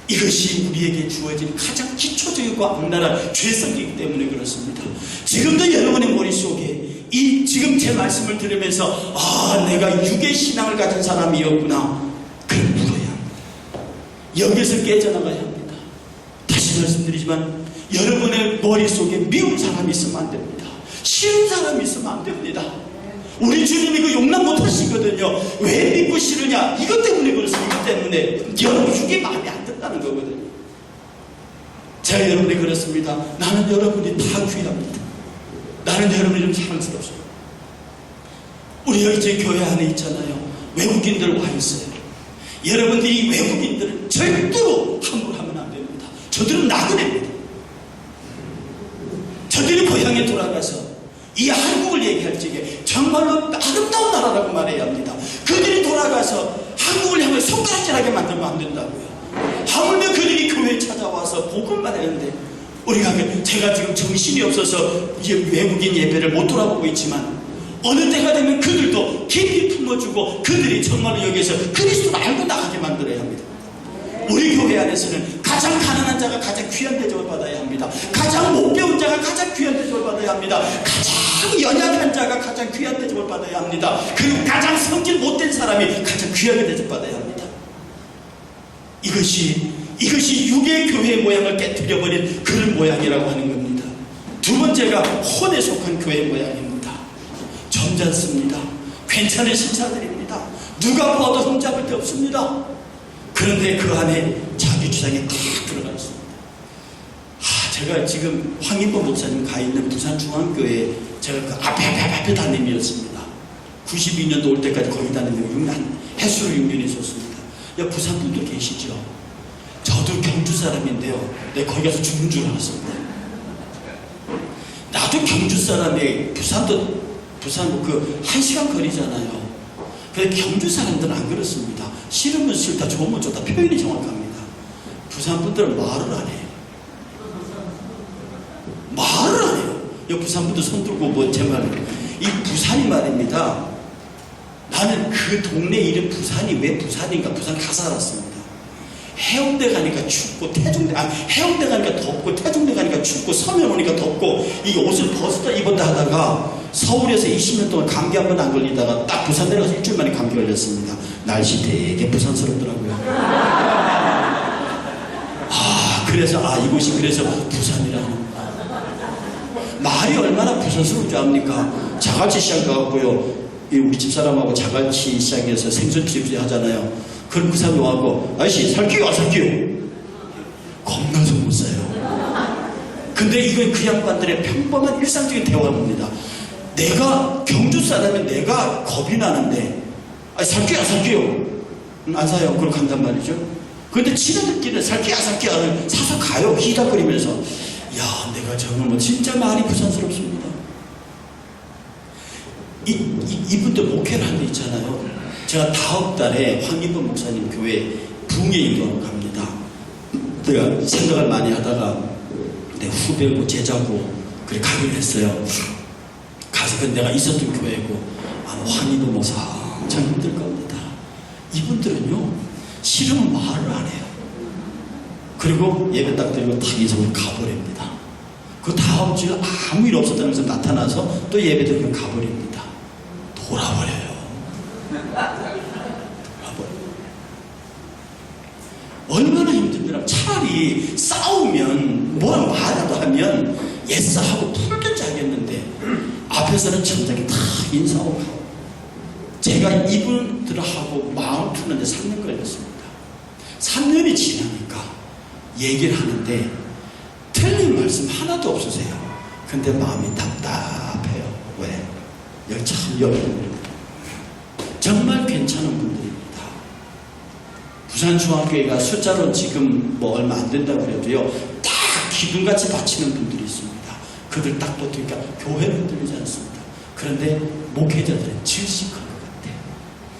이것이 우리에게 주어진 가장 기초적이고 악랄한 죄성이기 때문에 그렇습니다. 지금도 여러분의 머릿속에 이 지금 제 말씀을 들으면서 아 내가 유괴 신앙을 가진 사람이었구나. 그럼 묻어야 합니다. 여기서 깨져나가야 합니다. 다시 말씀드리지만 여러분의 머릿속에 미운 사람이 있으면 안 됩니다. 싫은 사람이 있으면 안 됩니다. 우리 주님이 그 용납 못 하시거든요. 왜 믿고 싫으냐? 이것 때문에 그렇습니다. 이것 때문에 여러분 이게 마음에 안 든다는 거거든요. 제가 여러분이 그렇습니다. 나는 여러분이 다 귀합니다. 나는 여러분이 좀 사랑스럽습니다. 우리 여기 제 교회 안에 있잖아요. 외국인들 와 있어요. 여러분들이 외국인들은 절대로 함부로 하면 안 됩니다. 저들은 나그네입니다. 저들이 고향에 돌아가서 이 한국을 얘기할 적에 정말로 아름다운 나라라고 말해야 합니다. 그들이 돌아가서 한국을 향해 손가락질하게 만들면 안 된다고요. 하물며 그들이 교회에 찾아와서 복음만 했는데 우리가 제가 지금 정신이 없어서 외국인 예배를 못 돌아보고 있지만 어느 때가 되면 그들도 깊이 품어주고 그들이 정말로 여기서 그리스도를 알고 나가게 만들어야 합니다. 우리 교회 안에서는 가장 가난한 자가 가장 귀한 대접을 받아야 합니다. 가장 못 배운 자가 가장 귀한 대접을 받아야 합니다. 가장 연약한 자가 가장 귀한 대접을 받아야 합니다. 그리고 가장 성질 못된 사람이 가장 귀하게 대접받아야 합니다. 이것이 유괴 교회의 모양을 깨뜨려버린 그런 모양이라고 하는 겁니다. 두 번째가 혼에 속한 교회 모양입니다. 점잖습니다. 괜찮은 신사들입니다. 누가 봐도 흠잡을 데 없습니다. 그런데 그 안에 자기 주장이 딱 들어가 있습니다. 제가 지금 황인범 목사님 가 있는 부산중앙교회 제가 그 앞에 담임이었습니다. 92년도 올 때까지 거기 다니면 해수로 6년 있었습니다. 부산 분들 계시죠? 저도 경주 사람인데요. 내가 거기 가서 죽는 줄 알았습니다. 나도 경주 사람이 부산 그 1시간 거리잖아요. 근데 경주 사람들은 안 그렇습니다. 싫으면 싫다, 좋으면 좋다. 표현이 정확합니다. 부산 분들은 말을 안 해요. 말을 안 해요. 여기 부산 분들 손 들고 제 말을. 이 부산이 말입니다. 나는 그 동네 이름 부산이 왜 부산인가? 부산 가서 알았습니다. 해운대 가니까 춥고 해운대 가니까 덥고 태종대 가니까 춥고 서면 오니까 덥고 이 옷을 벗었다 입었다 하다가 서울에서 20년 동안 감기 한 번 안 걸리다가 딱 부산 내려가서 일주일 만에 감기 걸렸습니다. 날씨 되게 부산스럽더라고요. 그래서 이곳이 그래서 부산이라는 말이 얼마나 부산스러운 줄 압니까? 자갈치 시장 가고요. 우리 집사람하고 자갈치 시장에서 생선집이 하잖아요. 그럼 그 사람이 와갖고 아저씨 살게요 안 살게요? 겁나서 못 사요. 근데 이건 그 양반들의 평범한 일상적인 대화입니다. 내가 경주 사람이면 내가 겁이 나는데 살게요 안 살게요? 안 사요. 그럼 간단 말이죠. 근데 친구들끼리는 살게요 안 살게요? 사서 가요. 희닥거리면서. 야 내가 정말 진짜 말이 부산스럽습니다. 이분들 목회를 한 데 있잖아요. 제가 다음 달에 황인범 목사님 교회 부흥회 인도하러 갑니다. 내가 생각을 많이 하다가 내 후배고 제자고 그래 가기로 했어요. 가서 내가 있었던 교회고 황인범 목사 참 힘들 겁니다. 이분들은요 싫으면 말을 안 해요. 그리고 예배 딱 드리고 탁 인석으로 가버립니다. 그 다음 주에 아무 일 없었다는 것을 나타나서 또 예배 드리고 가버립니다. 돌아버려요. 얼마나 힘들더라. 차라리 싸우면 뭐라 말이라도 하면 예스하고 풀든지 하겠는데 앞에서는 천장에 다 인사하고 가고 제가 이분들하고 마음 푸는데 3년 걸렸습니다. 3년이 지나니까 얘기를 하는데 틀린 말씀 하나도 없으세요. 근데 마음이 답답해요. 왜? 여기 참 여기 정말 괜찮은 분들입니다. 부산중앙교회가 숫자로 지금 뭐 얼마 안 된다고 그래도요, 딱 기둥같이 바치는 분들이 있습니다. 그들 딱 붙으니까 교회는 들리지 않습니다. 그런데 목회자들은 질식한 것 같아요.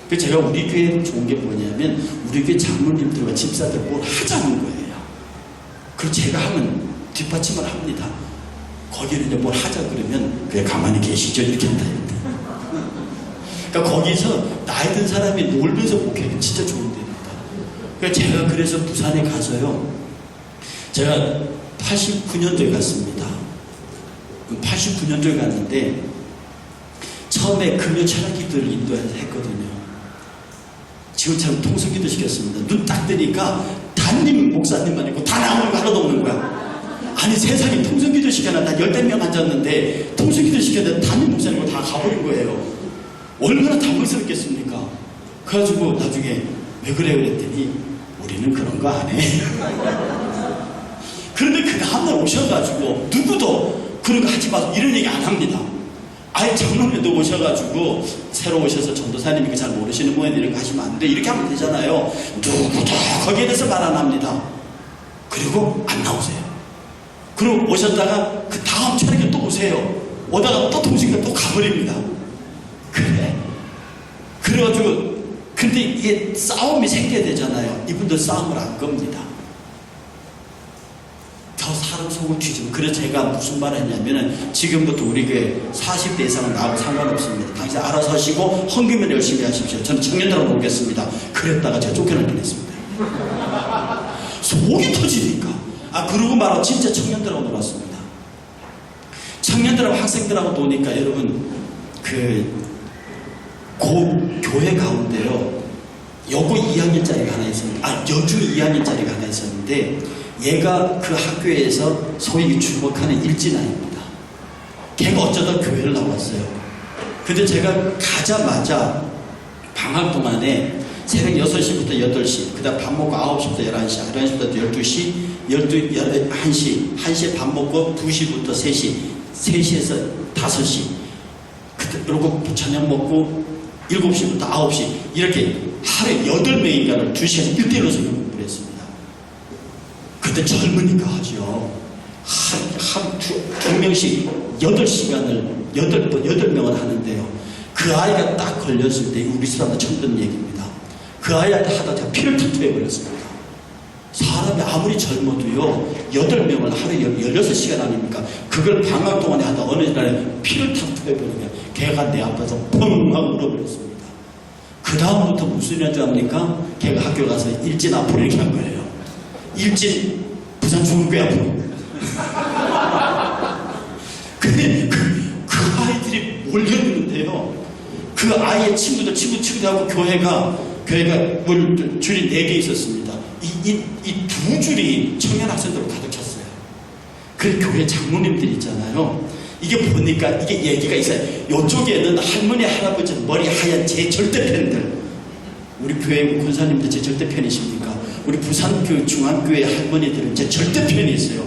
그래서 제가 우리 교회는 좋은 게 뭐냐면 우리 교회 장로님들과 집사들 뭘 하자는 거예요. 그리고 제가 하면 뒷받침을 합니다. 거기는 이제 뭘 하자 그러면 그냥 가만히 계시죠 이렇게 한다. 그러니까 거기서 나이 든 사람이 놀면서 목회하면 진짜 좋은 데입니다. 그러니까 제가 그래서 부산에 가서요, 제가 89년도에 갔습니다. 89년도에 갔는데 처음에 금요 철학기도를 인도해서 했거든요. 지금처럼 통성기도 시켰습니다. 눈 딱 뜨니까 담임 목사님만 있고 다 나오는 거 하나도 없는 거야. 아니 세상에 통성기도 시켜놨다 10명 앉았는데 통성기도 시켰는데 담임 목사님고 다 가버린 거예요. 얼마나 당황스럽겠습니까? 그래가지고 나중에 왜 그래 그랬더니 우리는 그런 거 안 해. 그런데 그 다음날 오셔가지고 누구도 그런 거 하지 마서 이런 얘기 안 합니다. 아예 장로님도 오셔가지고 새로 오셔서 전도사님이 잘 모르시는 모양 이런 거 하시면 안 돼 이렇게 하면 되잖아요. 누구도 거기에 대해서 말 안 합니다. 그리고 안 나오세요. 그리고 오셨다가 그 다음 차례에 또 오세요. 오다가 또 통신가 또 가버립니다. 그래. 그래가지고 근데 이게 싸움이 생겨야 되잖아요. 이분들 싸움을 안 겁니다. 저 사람 속을 뒤집어. 그래서 제가 무슨 말을 했냐면은 지금부터 우리 교회 40대 이상은 나하고 상관없습니다. 당신 알아서 하시고 헌금을 열심히 하십시오. 저는 청년들하고 놀겠습니다. 그랬다가 제가 쫓겨날 뻔했습니다. 속이 터지니까. 그러고 말아 진짜 청년들하고 놀았습니다. 청년들하고 학생들하고 노니까 여러분 교회 가운데요, 여고 2학년짜리가 하나 있었는데, 여중 2학년짜리가 하나 있었는데, 얘가 그 학교에서 소위 주목하는 일진아입니다. 걔가 어쩌다 교회를 나왔어요. 근데 제가 가자마자 방학 동안에 새벽 6시부터 8시, 그 다음 밥 먹고 9시부터 11시, 11시부터 12시, 1시, 1시에 밥 먹고 2시부터 3시, 3시에서 5시, 그리고 저녁 먹고 7시부터 9시, 이렇게 하루에 8명인가를 2시간씩 1대1로 수업 공부를 했습니다. 그때 젊으니까 하죠. 두 명씩 8시간을 8명을 하는데요. 그 아이가 딱 걸렸을 때 우리 사람들 처음 듣는 얘기입니다. 그 아이한테 하다가 피를 탁투해 버렸습니다. 사람이 아무리 젊어도요 8명을 하루에 16시간 아닙니까? 그걸 방학 동안에 하다 어느 날에 피를 탁투해 버리면 걔가 내 앞에서 펑 하고 울어버렸습니다. 그 다음부터 무슨 일인 줄 압니까? 걔가 학교 가서 일진 앞으로 이렇게 한 거예요. 일진 부산중앙교회 앞으로. 근데 그 아이들이 몰려드는데요, 그 아이의 친구들하고 교회가 줄이 4개 있었습니다. 이 두 줄이 청년 학생들로 가득 찼어요. 그 교회 장로님들 있잖아요. 이게 보니까 이게 얘기가 있어요. 이쪽에는 할머니, 할아버지 머리 하얀 제 절대편들. 우리 교회 권사님들 제 절대편이십니까? 우리 부산 중앙교회 할머니들은 제 절대편이 있어요.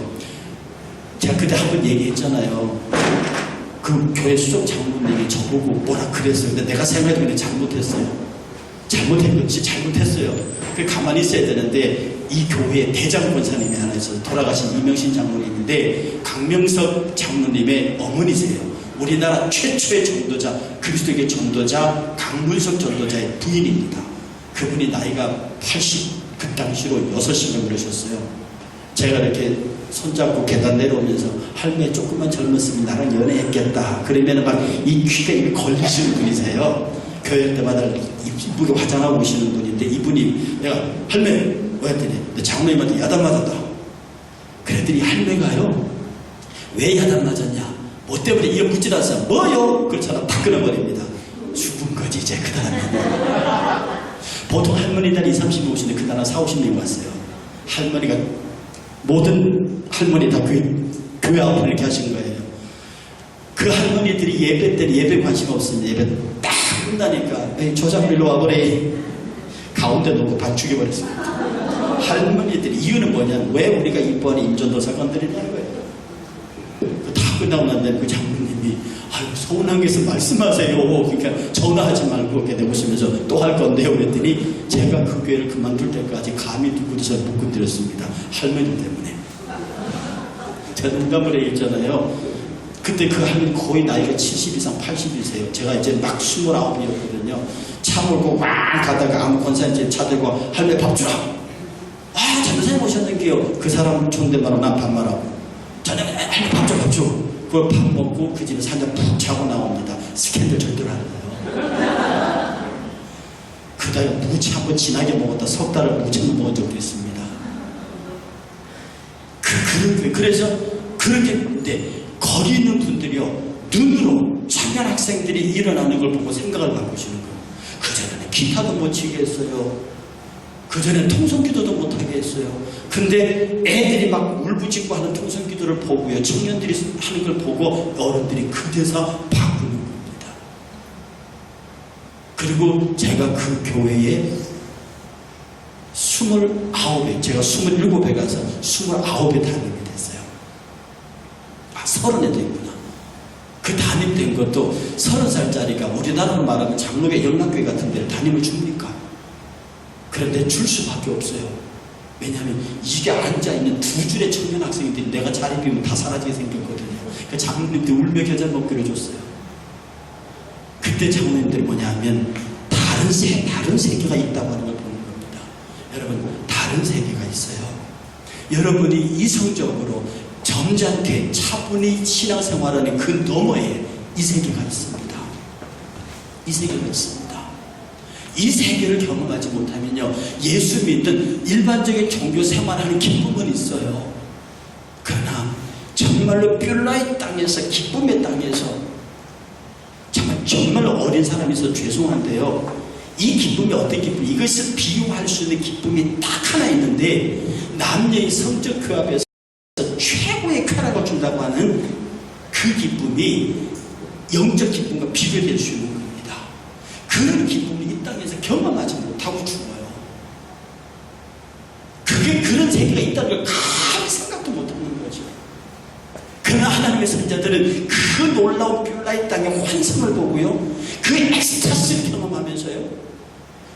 제가 그때 한번 얘기했잖아요. 그 교회 수석 장로님이 저보고 뭐라 그랬어요. 근데 내가 생각해보니 잘못했어요. 잘못한 건지 잘못했어요. 그 가만히 있어야 되는데 이 교회에 대장 권사님이 하나 있어서 돌아가신 이명신 장로님인데 강명석 장로님의 어머니세요. 우리나라 최초의 전도자, 그리스도의 전도자 강문석 전도자의 부인입니다. 그분이 나이가 80, 그 당시로 6시간 그러셨어요. 제가 이렇게 손잡고 계단 내려오면서 할머니 조금만 젊었으면 나랑 연애했겠다. 그러면 막 이 귀가 이미 걸리시는 분이세요. 교회 때마다 이쁘게 화장하고 오시는 분인데 이분이 내가 할머니 뭐 했더니 장로님한테 야단 맞았다. 그랬더니 할머니가요, 왜 야단 맞았냐, 뭐 때문에 이거 묻지도 않았어요. 뭐요? 그렇잖아. 다 끊어버립니다. 죽은 거지 이제 그 다음에. 보통 할머니들 20, 30명 오시는데 그 다음에 40, 50명 왔어요. 할머니가 모든 할머니 다 교회 앞으로 이렇게 하신 거예요. 그 할머니들이 예배 때는 예배 관심 없으면 예배 딱 한다니까. 에이, 조상빌로 와버려. 가운데 놓고 반 죽여버렸습니다. 할머니들이 이유는 뭐냐? 왜 우리가 이뻐하는 임전도사 건드리냐는 거예요. 다 끝나고 난 다음에 그 장로님이 아유 서운한 게 있으면 말씀하세요. 그러니까 전화하지 말고 이렇게 내보시면서 또 할 건데요. 그랬더니 제가 그 교회를 그만둘 때까지 감히 누구도 잘 못 건드렸습니다. 할머니 때문에. 제가 농담을 얘기했잖아요. 그때 그 할머니 거의 나이가 70 이상 80이세요. 제가 이제 막 29이었거든요. 차 몰고 막 가다가 아무 권사님 차 들고 할머니 밥 주라. 아, 전도사님 오셨는데요. 그 사람 존댓말하고 난 반말하고. 저녁에 할머니 밥 줘, 밥 줘. 그걸 밥 먹고 그 집에서 한잔 푹 자고 나옵니다. 스캔들 절대로 안 해요. 그다음에 무치 한번 진하게 먹었다. 석 달을 무치 먹은 적도 있습니다. 그래서 그렇게 근데 거기 있는 분들이요 눈으로 청년 학생들이 일어나는 걸 보고 생각을 바꾸시는 거예요. 그전에는 기타도 못 치게 했어요. 그전에는 통성기도도 못하게 했어요. 근데 애들이 막 울부짖고 하는 통성기도를 보고요 청년들이 하는 걸 보고 어른들이 그제서 바꾸는 겁니다. 그리고 제가 그 교회에 29회, 제가 27회 가서 29회 담임이 됐어요. 아, 30에 됐구나. 그 담임된 것도 30살짜리가 우리나라로 말하면 장로교 영락교회 같은 데를 담임을 줍니까? 그런데 줄 수밖에 없어요. 왜냐하면 이게 앉아있는 두 줄의 청년 학생들이 내가 자리 비우면 다 사라지게 생겼거든요. 그러니까 장로님들 울며 겨자 먹기로 줬어요. 그때 장로님들이 뭐냐 하면 다른 세계가 있다고 하는 걸 보는 겁니다. 여러분, 다른 세계가 있어요. 여러분이 이성적으로 점잖게 차분히 신앙생활하는 그 너머에 이 세계가 있습니다. 이 세계가 있습니다. 이 세계를 경험하지 못하면요 예수 믿는 일반적인 종교 생활하는 기쁨은 있어요. 그러나 정말로 뷸라의 땅에서 기쁨의 땅에서 정말로 어린 사람이 있어서 죄송한데요 이 기쁨이 어떤 기쁨이 이것을 비유할 수 있는 기쁨이 딱 하나 있는데 남녀의 성적 교합에서 최고의 쾌락을 준다고 하는 그 기쁨이 영적 기쁨과 비교될 수 있는 겁니다. 그런 기쁨이 이 땅에서 경험하지 못하고 죽어요. 그게 그런 세계가 있다는 걸 감히 생각도 못하는 거죠. 그러나 하나님의 선자들은 그 놀라운 뷸라의 땅의 환상을 보고요 그 엑스타스를 경험하면서요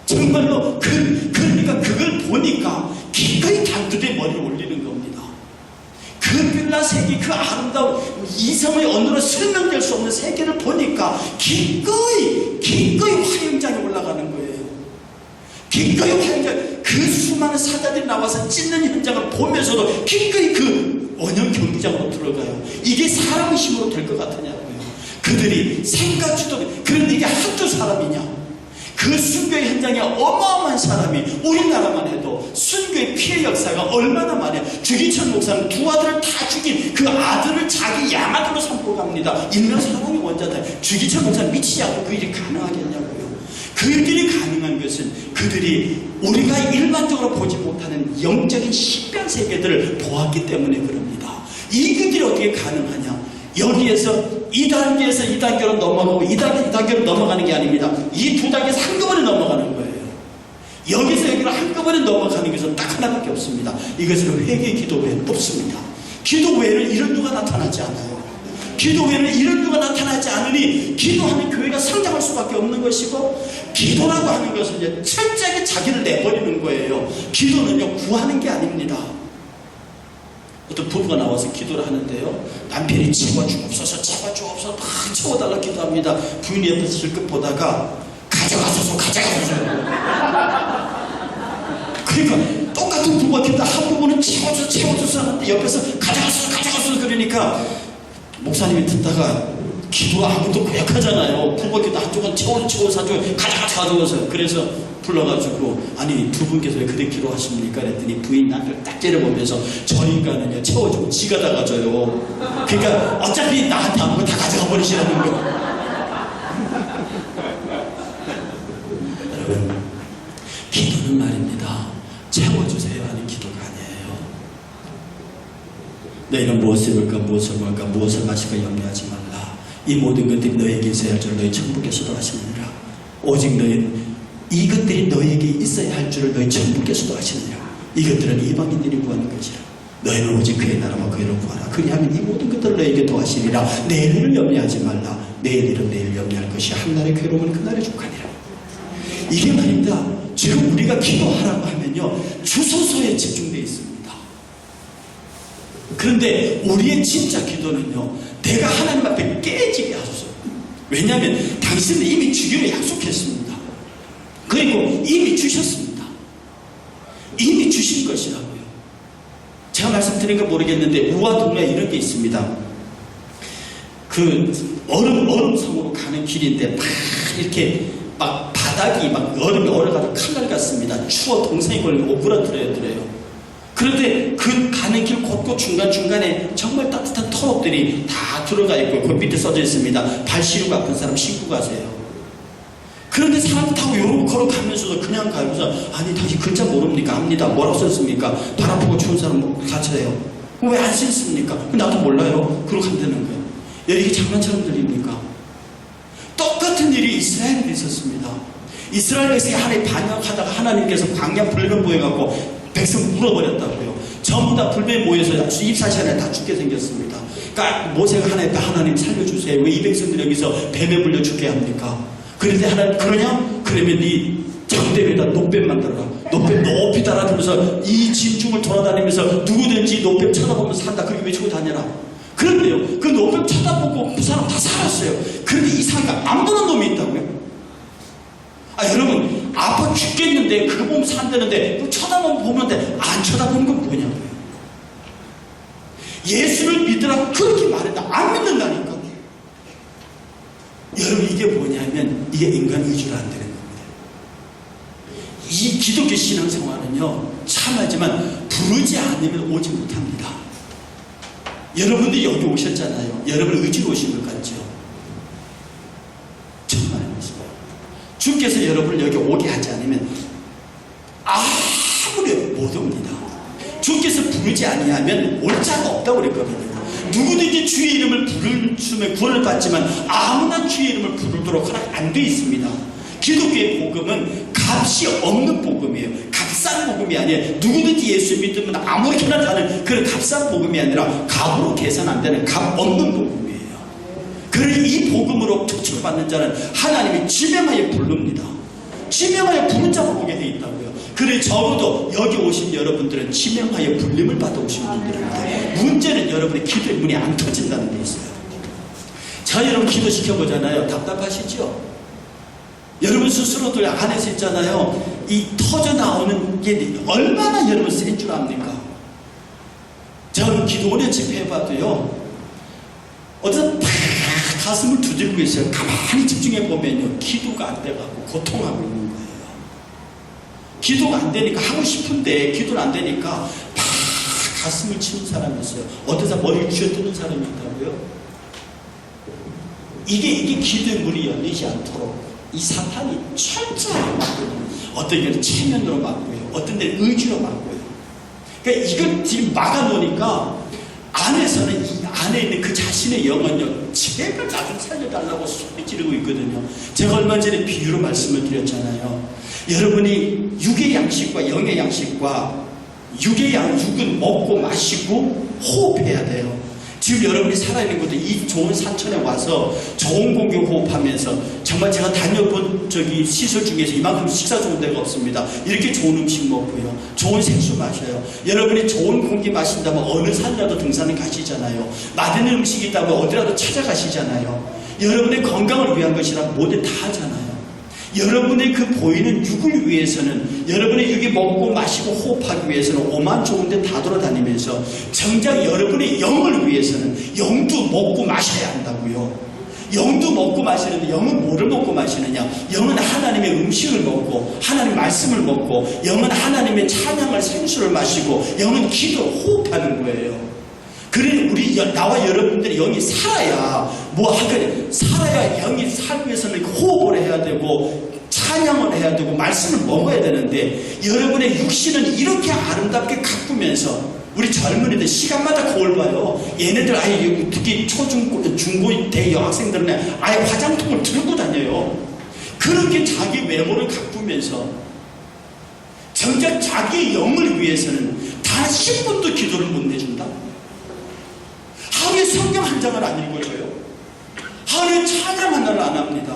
정말로 그러니까 그걸 보니까 기꺼이 단두대 머리를 올리는 겁니다. 그 뷸라 세계 그 아름다운 이성의 언어로 설명될 수 없는 세계를 보니까 기꺼이 화영장에 올라가는 거예요. 기꺼이 화영장 그 수많은 사자들이 나와서 찢는 현장을 보면서도 기꺼이 그 원형 경기장으로 들어가요. 이게 사람의 힘으로 될 것 같으냐고요. 그들이 생각지도 그런데 이게 한두 사람이냐. 그 순교의 현장에 어마어마한 사람이 우리나라만 해도 순교의 피해 역사가 얼마나 많아요. 주기철 목사는 두 아들을 다 죽인 그 아들을 자기 양아들로 삼고 갑니다. 일명 사랑의 원자다. 주기철 목사는 미치지 않고 그 일이 가능하겠냐고요. 그 일이 가능한 것은 그들이 우리가 일반적으로 보지 못하는 영적인 신비한 세계들을 보았기 때문에 그럽니다. 이것들이 어떻게 가능하냐. 여기에서 이 단계에서 이 단계로 넘어가고 이 단계로 넘어가는 게 아닙니다. 이 두 단계에서 한꺼번에 넘어가는 거예요. 여기서 여기로 한꺼번에 넘어가는 것은 딱 하나밖에 없습니다. 이것은 회개 기도 외에는 없습니다. 기도 외에는 이런 누가 나타나지 않아요. 기도 외에는 이런 누가 나타나지 않으니 기도하는 교회가 성장할 수밖에 없는 것이고 기도라고 하는 것은 이제 철저하게 자기를 내버리는 거예요. 기도는요 구하는 게 아닙니다. 어떤 부부가 나와서 기도를 하는데요 남편이 채워주옵소서 막 채워달라 기도합니다. 부인이 옆에서 실컷 보다가 가져가소서 그러니까 똑같은 부부가 기도다 한 부부는 채워줘서 하는데 옆에서 가져가소서 그러니까 목사님이 듣다가 기도가 아무도 고약하잖아요. 부부가 기도 한쪽은 채워서 한쪽은 가져가서 그래서 불러가지고 아니 두 분께서 왜 그렇게 기도하십니까? 그랬더니 부인 남편을 딱 째려보면서 저 인간은요 채워주고 지가 다 가져요. 그러니까 어차피 나한테 아무거 다 가져가 버리시라는 거. 여러분 기도는 말입니다. 채워주세요 하는 기도가 아니에요. 너희는 무엇을 입을까 무엇을 먹을까 무엇을 마실까 염려하지 말라. 이 모든 것들이 너에게 있어야 할 줄 너희 천국에서도 하시느니라. 오직 너희는 이것들이 너희에게 있어야 할 줄을 너희 천부께서도 아시느냐. 이것들은 이방인들이 구하는 것이라. 너희는 오직 그의 나라와 그의 의를 구하라. 그리하면 이 모든 것들을 너희에게 도하시리라. 내일을 염려하지 말라. 내일 일은 내일 염려할 것이 한날의 괴로움은 그날의 족하니라. 이게 말입니다. 지금 우리가 기도하라고 하면요, 주소서에 집중되어 있습니다. 그런데 우리의 진짜 기도는요, 내가 하나님 앞에 깨지게 하소서. 왜냐하면 당신은 이미 주기로 약속했습니다. 그리고 이미 주셨습니다. 이미 주신 것이라고요. 제가 말씀드린 거 모르겠는데 우와 동네 이런 게 있습니다. 그 얼음성으로 가는 길인데 막 이렇게 막 바닥이 막 얼음이 얼어가지고 칼날 같습니다. 추워 동상이 걸리고 오그라들어요. 그런데 그 가는 길 곳곳 중간중간에 정말 따뜻한 털옷들이 다 들어가 있고 그 밑에 써져 있습니다. 발 시리고 아픈 사람 신고 가세요. 그런데 사람 타고 요러고 걸어가면서도 그냥 가면서 아니 당신 글자 모릅니까? 압니다. 뭐라고 썼습니까? 발 아프고 추운 사람 가차해요. 왜 안 썼습니까? 나도 몰라요. 그러고 간다는 거예요. 이게 장난처럼 들립니까? 똑같은 일이 이스라엘에 있었습니다. 이스라엘 백성이 하나님 반역하다가 하나님께서 광야 불변 모여갖고 백성 물어버렸다고요. 전부 다 불변에 모여서 24시간에 다 죽게 생겼습니다. 그러니까 모세가 하나님 살려주세요. 왜 이 백성들이 여기서 뱀에 물려 죽게 합니까? 그런데 하나님 그러냐? 그러면 네 장대 위에다 노뱀 만들어라. 노뱀 높이 달아주면서 이 진중을 돌아다니면서 누구든지 노뱀 쳐다보면서 산다. 그렇게 외치고 다녀라. 그런데요, 그 노뱀 쳐다보고 그 사람 다 살았어요. 그런데 이상하게 안 보는 놈이 있다고요. 여러분 아파 죽겠는데 그거 보면 산다는데 쳐다보면 보는데 안 쳐다보는 건 뭐냐고요. 예수를 믿으라고 그렇게 말했다. 안 믿는다니까. 여러분 이게 뭐냐면 이게 인간 의지로 안 되는 겁니다. 이 기독교 신앙생활은요 참하지만 부르지 않으면 오지 못합니다. 여러분들이 여기 오셨잖아요. 여러분 의지로 오신 것 같죠? 정말 말씀입니다. 주께서 여러분을 여기 오게 하지 않으면 아무리 못 옵니다. 주께서 부르지 아니하면 올 자가 없다고 그랬거든요. 누구든지 주의 이름을 부르면 구원을 받지만 아무나 주의 이름을 부르도록 허락 안 돼 있습니다. 기독교의 복음은 값이 없는 복음이에요. 값싼 복음이 아니에요. 누구든지 예수 믿으면 아무렇게나 사는 그런 값싼 복음이 아니라 값으로 계산 안 되는 값 없는 복음이에요. 그러니 이 복음으로 초청받는 자는 하나님이 지명하여 부릅니다. 지명하여 부른 자가 보게 돼 있다고요. 그래 적어도 여기 오신 여러분들은 지명하여 불림을 받아 오신 분들입니다. 문제는 여러분의 기도의 문이 안 터진다는 데 있어요. 자, 여러분 기도시켜보잖아요. 답답하시죠? 여러분 스스로들 안에서 있잖아요. 이 터져 나오는 게 얼마나 여러분 센 줄 압니까? 저는 기도 오래 집회해봐도요. 어떤 다 가슴을 두들고 있어요. 가만히 집중해 보면요. 기도가 안 돼가고 고통하고 있는 거예요. 기도가 안 되니까 하고 싶은데 기도는 안 되니까 막 가슴을 치는 사람이 있어요. 어디서 머리를 쥐어뜯는 사람이 있다고요? 이게 기도의 문이 열리지 않도록 이 사탄이 철저하게 막거든요. 어떤 데는 체면으로 막고요. 어떤 데는 의지로 막고요. 그러니까 이걸 지금 막아놓으니까 안에서는 이 안에 있는 그 자신의 영은요. 제발 나를 살려달라고 소리 지르고 있거든요. 제가 얼마 전에 비유로 말씀을 드렸잖아요. 여러분이 육의 양식과 영의 양식과 육은 먹고 마시고 호흡해야 돼요. 지금 여러분이 살아있는 것도 이 좋은 산천에 와서 좋은 공기 호흡하면서 정말 제가 다녀본 시설 중에서 이만큼 식사 좋은 데가 없습니다. 이렇게 좋은 음식 먹고요. 좋은 생수 마셔요. 여러분이 좋은 공기 마신다면 어느 산이라도 등산을 가시잖아요. 맛있는 음식이 있다면 어디라도 찾아가시잖아요. 여러분의 건강을 위한 것이라 뭐든 다 하잖아요. 여러분의 그 보이는 육을 위해서는 여러분의 육이 먹고 마시고 호흡하기 위해서는 오만 좋은 데 다 돌아다니면서 정작 여러분의 영을 위해서는 영도 먹고 마셔야 한다고요. 영도 먹고 마시는데 영은 뭐를 먹고 마시느냐? 영은 하나님의 음식을 먹고 하나님 말씀을 먹고 영은 하나님의 찬양을 생수를 마시고 영은 기도를 호흡하는 거예요. 그러니 나와 여러분들이 영이 살아야 살아야 영이 살기 위해서는 호흡을 해야 되고 찬양을 해야 되고 말씀을 먹어야 되는데 여러분의 육신은 이렇게 아름답게 가꾸면서 우리 젊은이들 시간마다 거울 봐요. 얘네들 아예 특히 중고 대 여학생들은 아예 화장통을 들고 다녀요. 그렇게 자기 외모를 가꾸면서 정작 자기의 영을 위해서는 단 10분도 기도를 못 내준다. 하루에 성경 한 장을 안 읽어줘요. 하루에 찬양 하나를 안 합니다.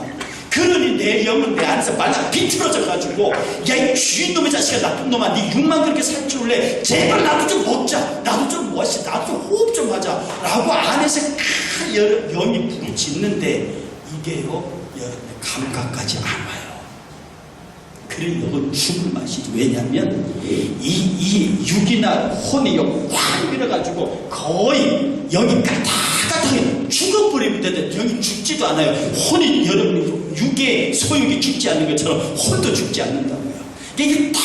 그러니 내 영은 내 안에서 말라 비틀어져가지고 야 이 주인놈의 자식아 나쁜 놈아 네 육만 그렇게 살 줄 몰래 제발 나도 좀 먹자 나도 좀 멋있어 나도 좀 호흡 좀 하자 라고 안에서 큰 영이 부르짖는데 이게요 여러분의 감각까지 안 와요. 그래 영은 죽을 맛이지. 왜냐하면 이 육이나 혼이 확 밀어가지고 거의 영이 까딱까딱하게 죽어버리면 되는데 영이 죽지도 않아요. 혼이 여러분 육의 소육이 죽지 않는 것처럼 혼도 죽지 않는다고요. 이게 딱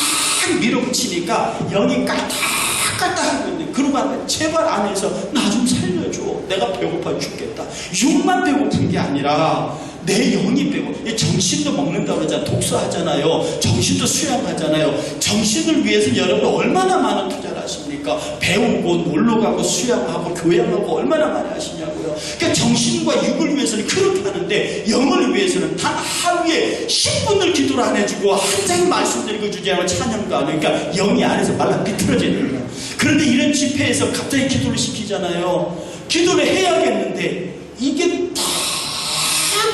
밀어붙이니까 영이 까딱까딱하거든요. 그러고 하면 제발 안에서 나 좀 살려줘. 내가 배고파 죽겠다. 육만 배고픈 게 아니라 내 영이 배고 정신도 먹는다고 그러잖아요. 독서하잖아요. 정신도 수양하잖아요. 정신을 위해서 여러분 얼마나 많은 투자를 하십니까? 배우고 놀러가고 수양하고 교양하고 얼마나 많이 하시냐고요. 그러니까 정신과 육을 위해서는 그렇게 하는데 영을 위해서는 단 하루에 10분을 기도를 안 해주고 한 장 말씀도 읽어주지 않고 찬양도 안 해요. 그러니까 영이 안에서 말라 비틀어지는 거예요. 그런데 이런 집회에서 갑자기 기도를 시키잖아요. 기도를 해야겠는데 이게 다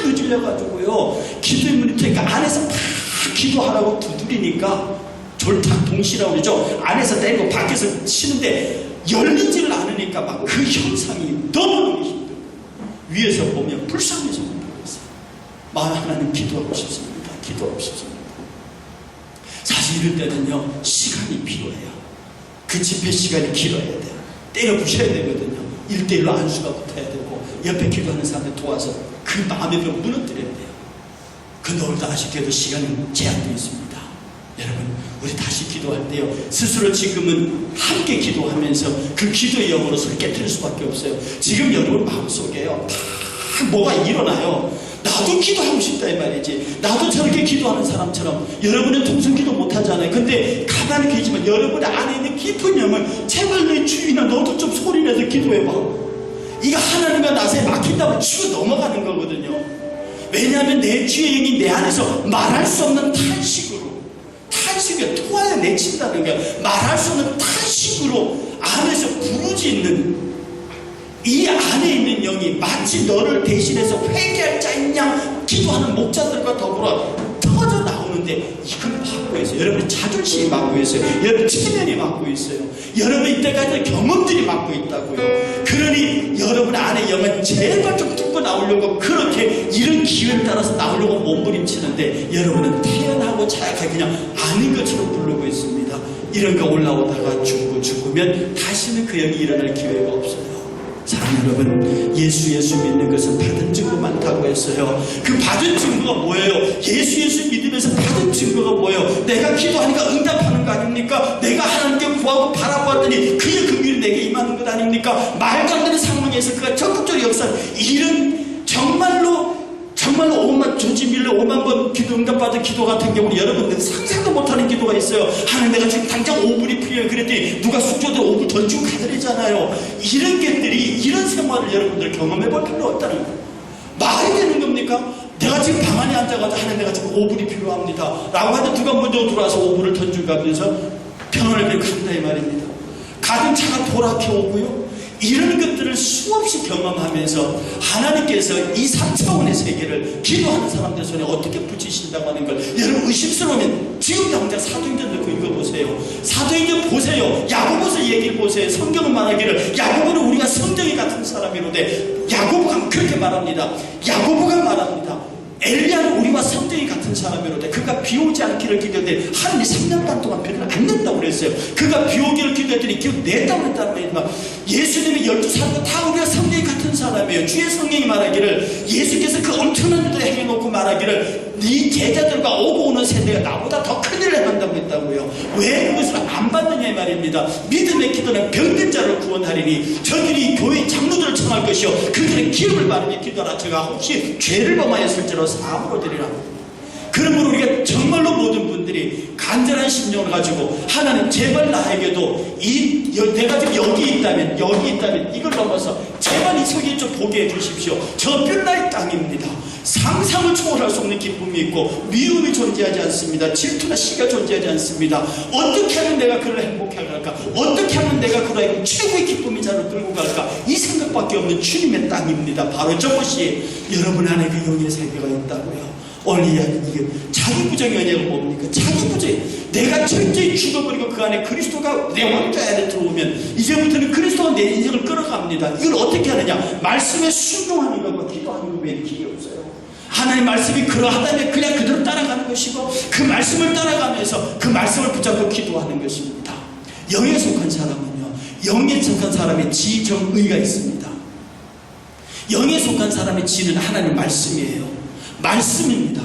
늦으려가지고요. 기도의 문이 트니까 안에서 막 기도하라고 두드리니까 졸탁 동시라고 그러죠. 안에서 때리고 밖에서 치는데 열리지를 않으니까 막 그 형상이 너무너무 힘들어요. 위에서 보면 불쌍해서 못 보겠어요. 마음 하나님 기도하고 싶습니다. 기도하고 싶습니다. 사실 이럴 때는요 시간이 필요해요. 그 집회 시간이 길어야 돼요. 때려 부셔야 되거든요. 1대1로 안수가 붙어야 되고 옆에 기도하는 사람들 도와서 그 마음의 벽 무너뜨려야 돼요. 근데 오늘도 아쉽게도 시간이 제한되어 있습니다. 여러분 우리 다시 기도할 때요 스스로 지금은 함께 기도하면서 그 기도의 영으로서 깨뜨릴 수밖에 없어요. 지금 여러분 마음속에요 다 뭐가 일어나요. 나도 기도하고 싶다 이 말이지. 나도 저렇게 기도하는 사람처럼. 여러분은 동성기도 못하잖아요. 근데 가만히 계시면 여러분 안에 있는 깊은 영을 제발 내 주인아 너도 좀 소리내서 기도해봐. 이거 하나님과 나 사이에 막힌다고 치고 넘어가는 거거든요. 왜냐하면 내 주의 영이 내 안에서 말할 수 없는 탄식에 토하여 내친다는 거야. 말할 수 없는 탄식으로 안에서 부르짖는 이 안에 있는 영이 마치 너를 대신해서 회개할 자인 양 기도하는 목자들과 더불어 터져 나오는데 이걸 막고 있어요. 여러분 자존심이 막고 있어요. 여러분 체면이 막고 있어요. 여러분 이때까지 경험들이 막고 있다고요. 그러니 여러분 안에 영은 제발 좀 뚫고 나오려고 그렇게 이런 기회를 따라서 나오려고 몸부림치는데 여러분은 태연하고 자약하게 그냥 아닌 것처럼 부르고 있습니다. 이런 거 올라오다가 죽으면 다시는 그 영이 일어날 기회가 없어요. 사랑하는 여러분 예수 믿는 것은 받은 증거 많다고 했어요. 그 받은 증거가 뭐예요? 예수 믿으면서 받은 증거가 뭐예요? 내가 기도하니까 응답하는 거 아닙니까? 내가 하나님께 구하고 바라보았더니 그의 긍휼이 내게 임하는 것 아닙니까? 말도 안 되는 상황에서 그가 적극적으로 역사하는 이런 정말로 5만 번 기도 응답받은 기도 같은 경우는 여러분들 상상도 못하는 기도가 있어요. 하나님 내가 지금 당장 5불이 필요해요. 그랬더니 누가 숙조들 5불 던지고 가더래잖아요. 이런 것들이 이런 생활을 여러분들 경험해볼 필요 없다는 거예요. 말이 되는 겁니까? 내가 지금 방 안에 앉아가지고 하나님 내가 지금 5불이 필요합니다 라고 하는데 누가 먼저 들어와서 5불을 던지고 가면서 평안을 빌고 간다 이 말입니다. 가진 차가 돌아켜 오고요. 이런 것들을 수없이 경험하면서 하나님께서 이 3차원의 세계를 기도하는 사람들 손에 어떻게 붙이신다고 하는 걸 여러분 의심스러우면 지금 당장 사도행전 넣고 읽어보세요. 사도행전 보세요. 야고보서 얘기를 보세요. 성경은 말하기를 야고보는 우리가 성경이 같은 사람이로되 야고보가 그렇게 말합니다. 야고보가 말합니다. 엘리야는 우리와 성경이 같은 사람이로되 그가 비 오지 않기를 기도했더니 하나님이 3년 반 동안 비를 안 냈다고 그랬어요. 그가 비 오기를 기도했더니 기도 냈다고 했단 말이지만 예수님의 12사도 다 우리가 성경이 같은 사람이에요. 주의 성경이 말하기를 예수께서 그 엄청난 일을 행해놓고 말하기를 네 제자들과 오고 오는 세대가 나보다 더 큰 일을 행한다고 했다고요. 왜 그것을 안 받느냐 이 말입니다. 믿음의 기도는 병든 자를 구원하리니 저들이 교회 장로들을 청할 것이요 그들의 기름을 바르게 기도하라. 제가 혹시 죄를 범하였을지라도 사함으로 드리라. 그러므로 우리가 정말로 모든 분들이 간절한 심령을 가지고 하나님 제발 나에게도 내가 지금 여기 있다면 이걸 넘어서 제발 저기 좀 보게 해주십시오. 저 별나의 땅입니다. 상상을 초월할 수 없는 기쁨이 있고 미움이 존재하지 않습니다. 질투나 시가 존재하지 않습니다. 어떻게 하면 내가 그를 행복하게 할까? 어떻게 하면 내가 그를 최고의 기쁨의 자로 끌고 갈까? 이 생각밖에 없는 주님의 땅입니다. 바로 저것이 여러분 안에 그 영의 세계가 있다고요. 오늘 이게 자기 부정의 은혜가 뭡니까? 자기 부정. 내가 철저히 죽어버리고 그 안에 그리스도가 내 왕좌 안에 들어오면 이제부터는 그리스도가 내 인생을 끌어갑니다. 이걸 어떻게 하느냐? 말씀에 순종하는 것과 기도하는 것 외에 길이 없어요. 하나님의 말씀이 그러하다면 그냥 그대로 따라가는 것이고 그 말씀을 따라가면서 그 말씀을 붙잡고 기도하는 것입니다. 영에 속한 사람은요, 영에 속한 사람의 지, 정, 의가 있습니다. 영에 속한 사람의 지는 하나님의 말씀이에요. 말씀입니다.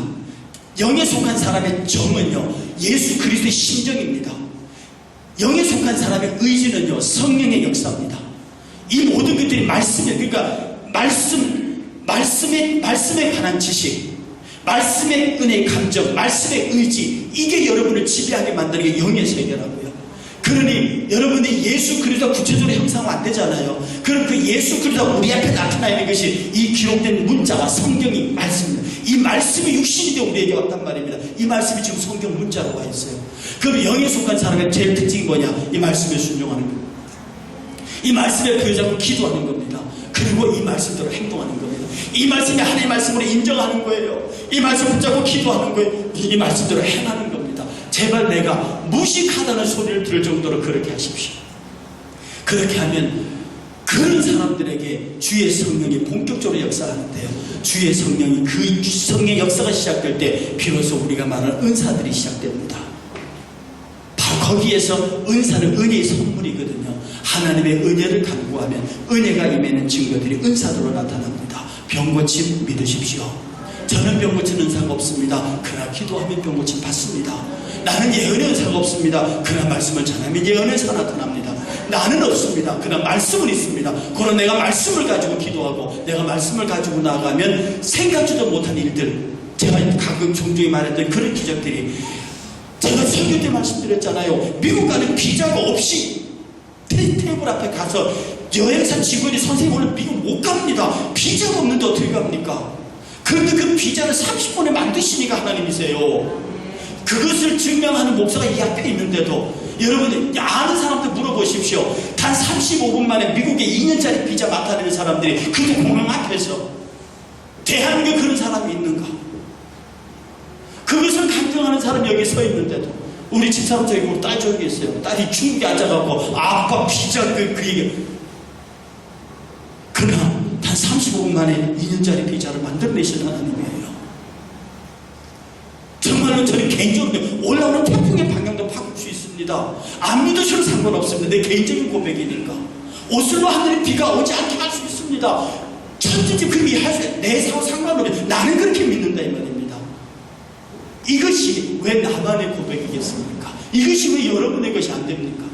영에 속한 사람의 정은요, 예수 그리스도의 심정입니다. 영에 속한 사람의 의지는요, 성령의 역사입니다. 이 모든 것들이 말씀이에요. 그러니까 말씀에 관한 지식, 말씀의 은혜의 감정, 말씀의 의지, 이게 여러분을 지배하게 만드는 게 영의 세계라고요. 그러니 여러분이 예수 그리스도 구체적으로 형상화 안 되잖아요. 그럼 그 예수 그리스도가 우리 앞에 나타나 있는 것이 이 기록된 문자와 성경이 말씀입니다. 이 말씀이 육신이 되어 우리에게 왔단 말입니다. 이 말씀이 지금 성경 문자로 와 있어요. 그럼 영에 속한 사람의 제일 특징이 뭐냐? 이 말씀에 순종하는 겁니다. 이 말씀에 부여잡고 기도하는 겁니다. 그리고 이 말씀대로 행동하는 겁니다. 이 말씀이 하나님의 말씀으로 인정하는 거예요. 이 말씀 붙잡고 기도하는 거예요. 이 말씀대로 행하는 겁니다. 제발 내가 무식하다는 소리를 들을 정도로 그렇게 하십시오. 그렇게 하면 그런 사람들에게 주의 성령이 본격적으로 역사하는데요, 주의 성령이 그 성령의 역사가 시작될 때 비로소 우리가 말하는 은사들이 시작됩니다. 바로 거기에서 은사는 은혜의 선물이거든요. 하나님의 은혜를 간구하면 은혜가 임하는 증거들이 은사들로 나타납니다. 병고침 믿으십시오. 저는 병고침 은사가 없습니다. 그러나 기도하면 병고침 받습니다. 나는 예언의 은사가 없습니다. 그러나 말씀을 전하면 예언의 은사가 나타납니다. 나는 없습니다. 그러나 말씀은 있습니다. 그러나 내가 말씀을 가지고 기도하고 내가 말씀을 가지고 나가면 생각지도 못한 일들, 제가 가끔 종종히 말했던 그런 기적들이, 제가 설교 때 말씀드렸잖아요. 미국 가는 비자가 없이 테이블 앞에 가서 여행사 직원이 선생님 오늘 미국 못 갑니다. 비자가 없는데 어떻게 갑니까? 그런데 그 비자를 30분에 만드시니까 하나님이세요. 그것을 증명하는 목사가 이 앞에 있는데도 여러분 아는 사람들 물어보십시오. 단 35분 만에 미국에 2년짜리 비자 맡아내는 사람들이 그도 공항 앞에서 대한민국에 그런 사람이 있는가? 그것을 강정하는 사람이 여기 서 있는데도 우리 집사람 저기 보고 딸 저기 있어요. 딸이 중국에 앉아갖고 아빠 비자 그 얘기. 그러나 단 35분 만에 2년짜리 비자를 만들어내신 하나님이에요. 정말로 저는 개인적으로 올라오는 태풍의 방향도 바꿀 수 있습니다. 안 믿으셔도 상관없습니다. 내 개인적인 고백이니까. 오슬로 하늘에 비가 오지 않게 할 수 있습니다. 천지지 그 이해할 내 사고 상관없이 나는 그렇게 믿는다 이 말입니다. 이것이 왜 나만의 고백이겠습니까? 이것이 왜 여러분의 것이 안 됩니까?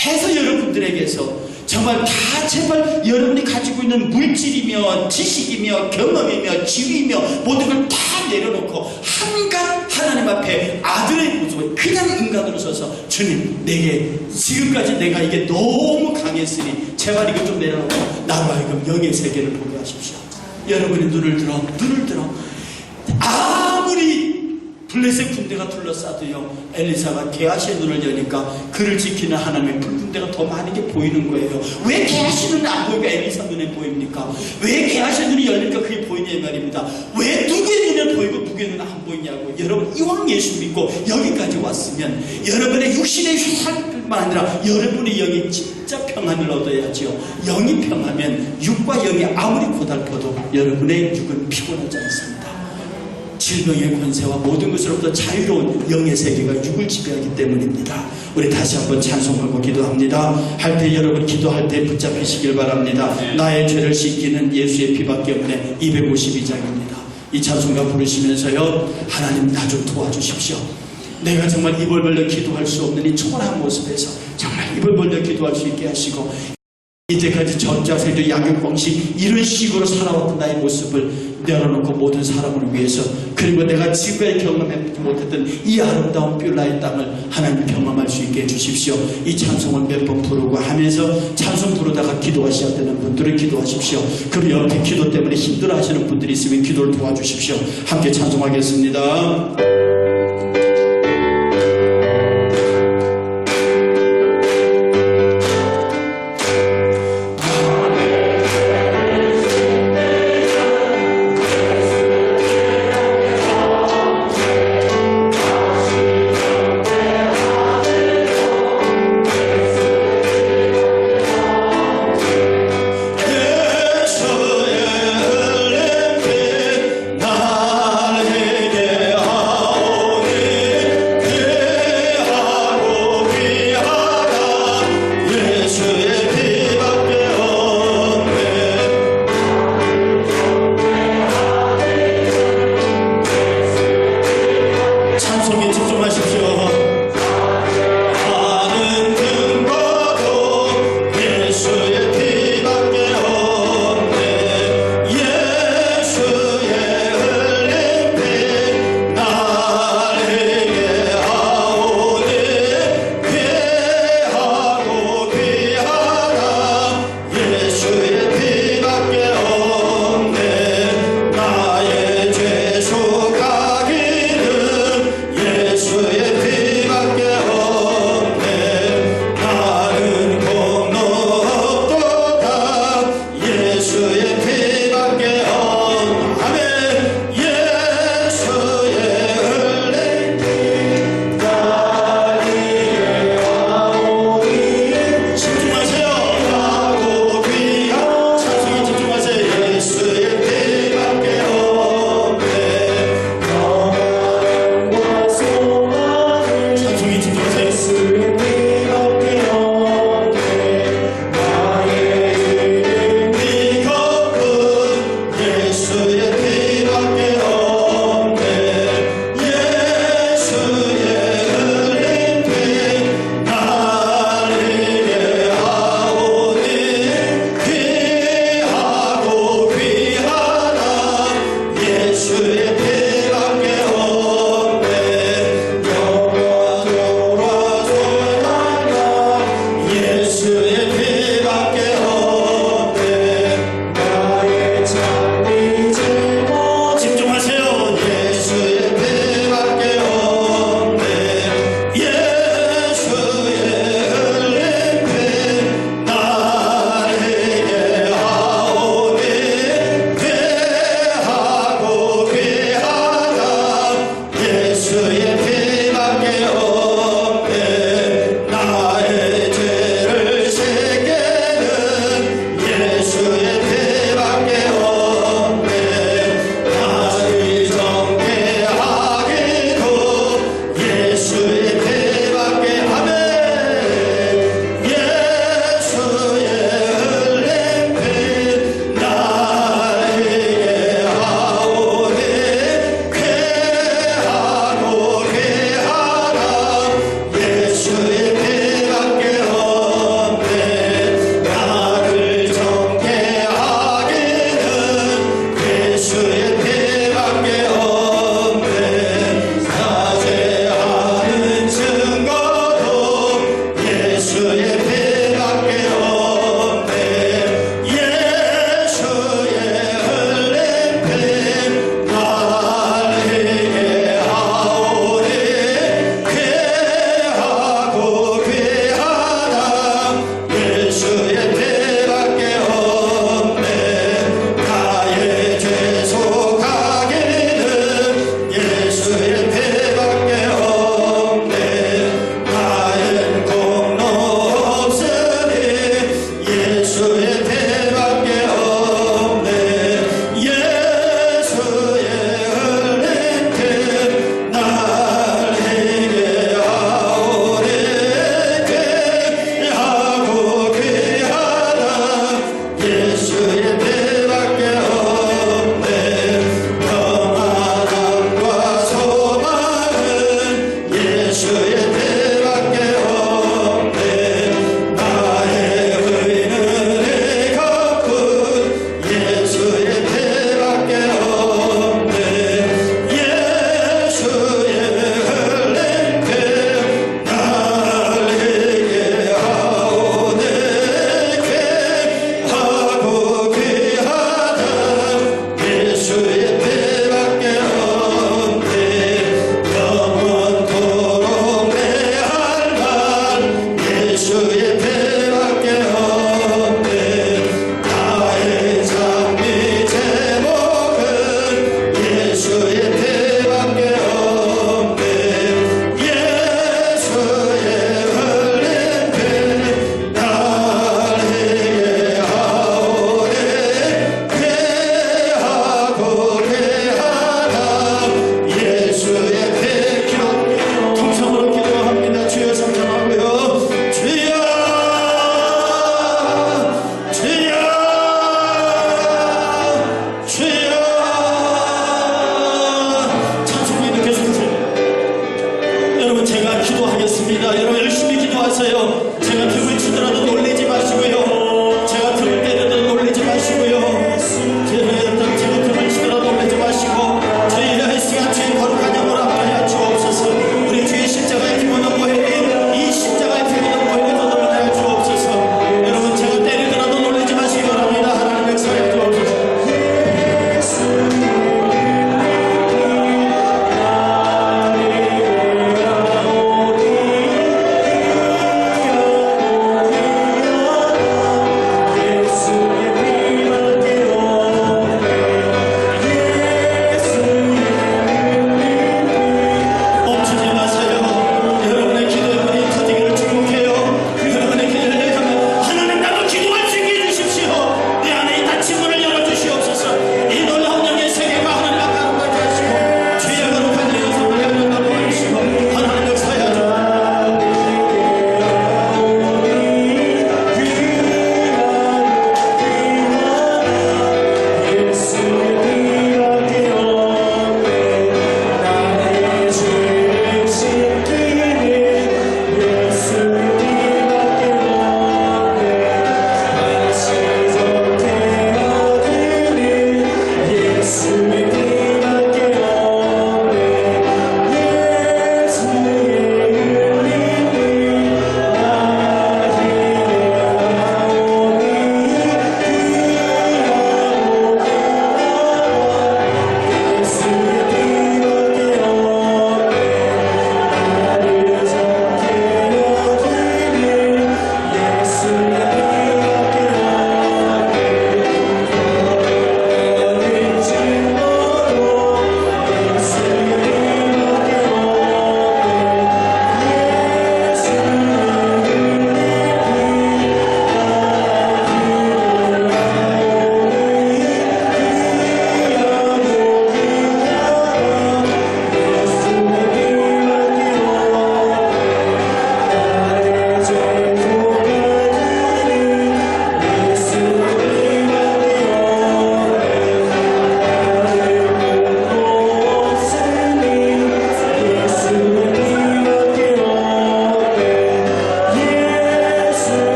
해서 여러분들에게서 정말 다 제발 여러분이 가지고 있는 물질이며 지식이며 경험이며 지위며 모든 걸 다 내려놓고 한간 하나님 앞에 아들의 모습을 그냥 인간으로 서서 주님 내게 지금까지 내가 이게 너무 강했으니 제발 이거 좀 내려놓고 나로 하여금 영의 세계를 보게 하십시오. 여러분이 눈을 들어 아무리 블레셋 군대가 둘러싸도요, 엘리사가 게하시의 눈을 여니까 그를 지키는 하나님의 불군대가 더 많은 게 보이는 거예요. 왜 게하시 눈이 안 보이고 엘리사 눈에 보입니까? 왜 게하시 눈이 열리니까 그게 보이냐 이 말입니다. 왜 누구의 눈에 보이고 누구의 눈에 안 보이냐고. 여러분 이왕 예수 믿고 여기까지 왔으면 여러분의 육신의 삶뿐만 아니라 여러분의 영이 진짜 평안을 얻어야지요. 영이 평하면 육과 영이 아무리 고달퍼도 여러분의 육은 피곤하지 않습니다. 질병의 권세와 모든 것으로부터 자유로운 영의 세계가 육을 지배하기 때문입니다. 우리 다시 한번 찬송하고 기도합니다. 할 때 여러분 기도할 때 붙잡히시길 바랍니다. 나의 죄를 씻기는 예수의 피밖에 없네. 252장입니다. 이 찬송가 부르시면서요, 하나님 나 좀 도와주십시오. 내가 정말 입을 벌려 기도할 수 없는 이 초라한 모습에서 정말 입을 벌려 기도할 수 있게 하시고 이때까지 전자세도 양육방식 이런 식으로 살아왔던 나의 모습을 내려놓고 모든 사람을 위해서 그리고 내가 지금까지 경험하지 못했던 이 아름다운 뷰라의 땅을 하나님 경험할 수 있게 해주십시오. 이 찬송을 몇 번 부르고 하면서 찬송 부르다가 기도가 시작되는 분들은 기도하십시오. 그리고 옆에 기도 때문에 힘들어하시는 분들이 있으면 기도를 도와주십시오. 함께 찬송하겠습니다.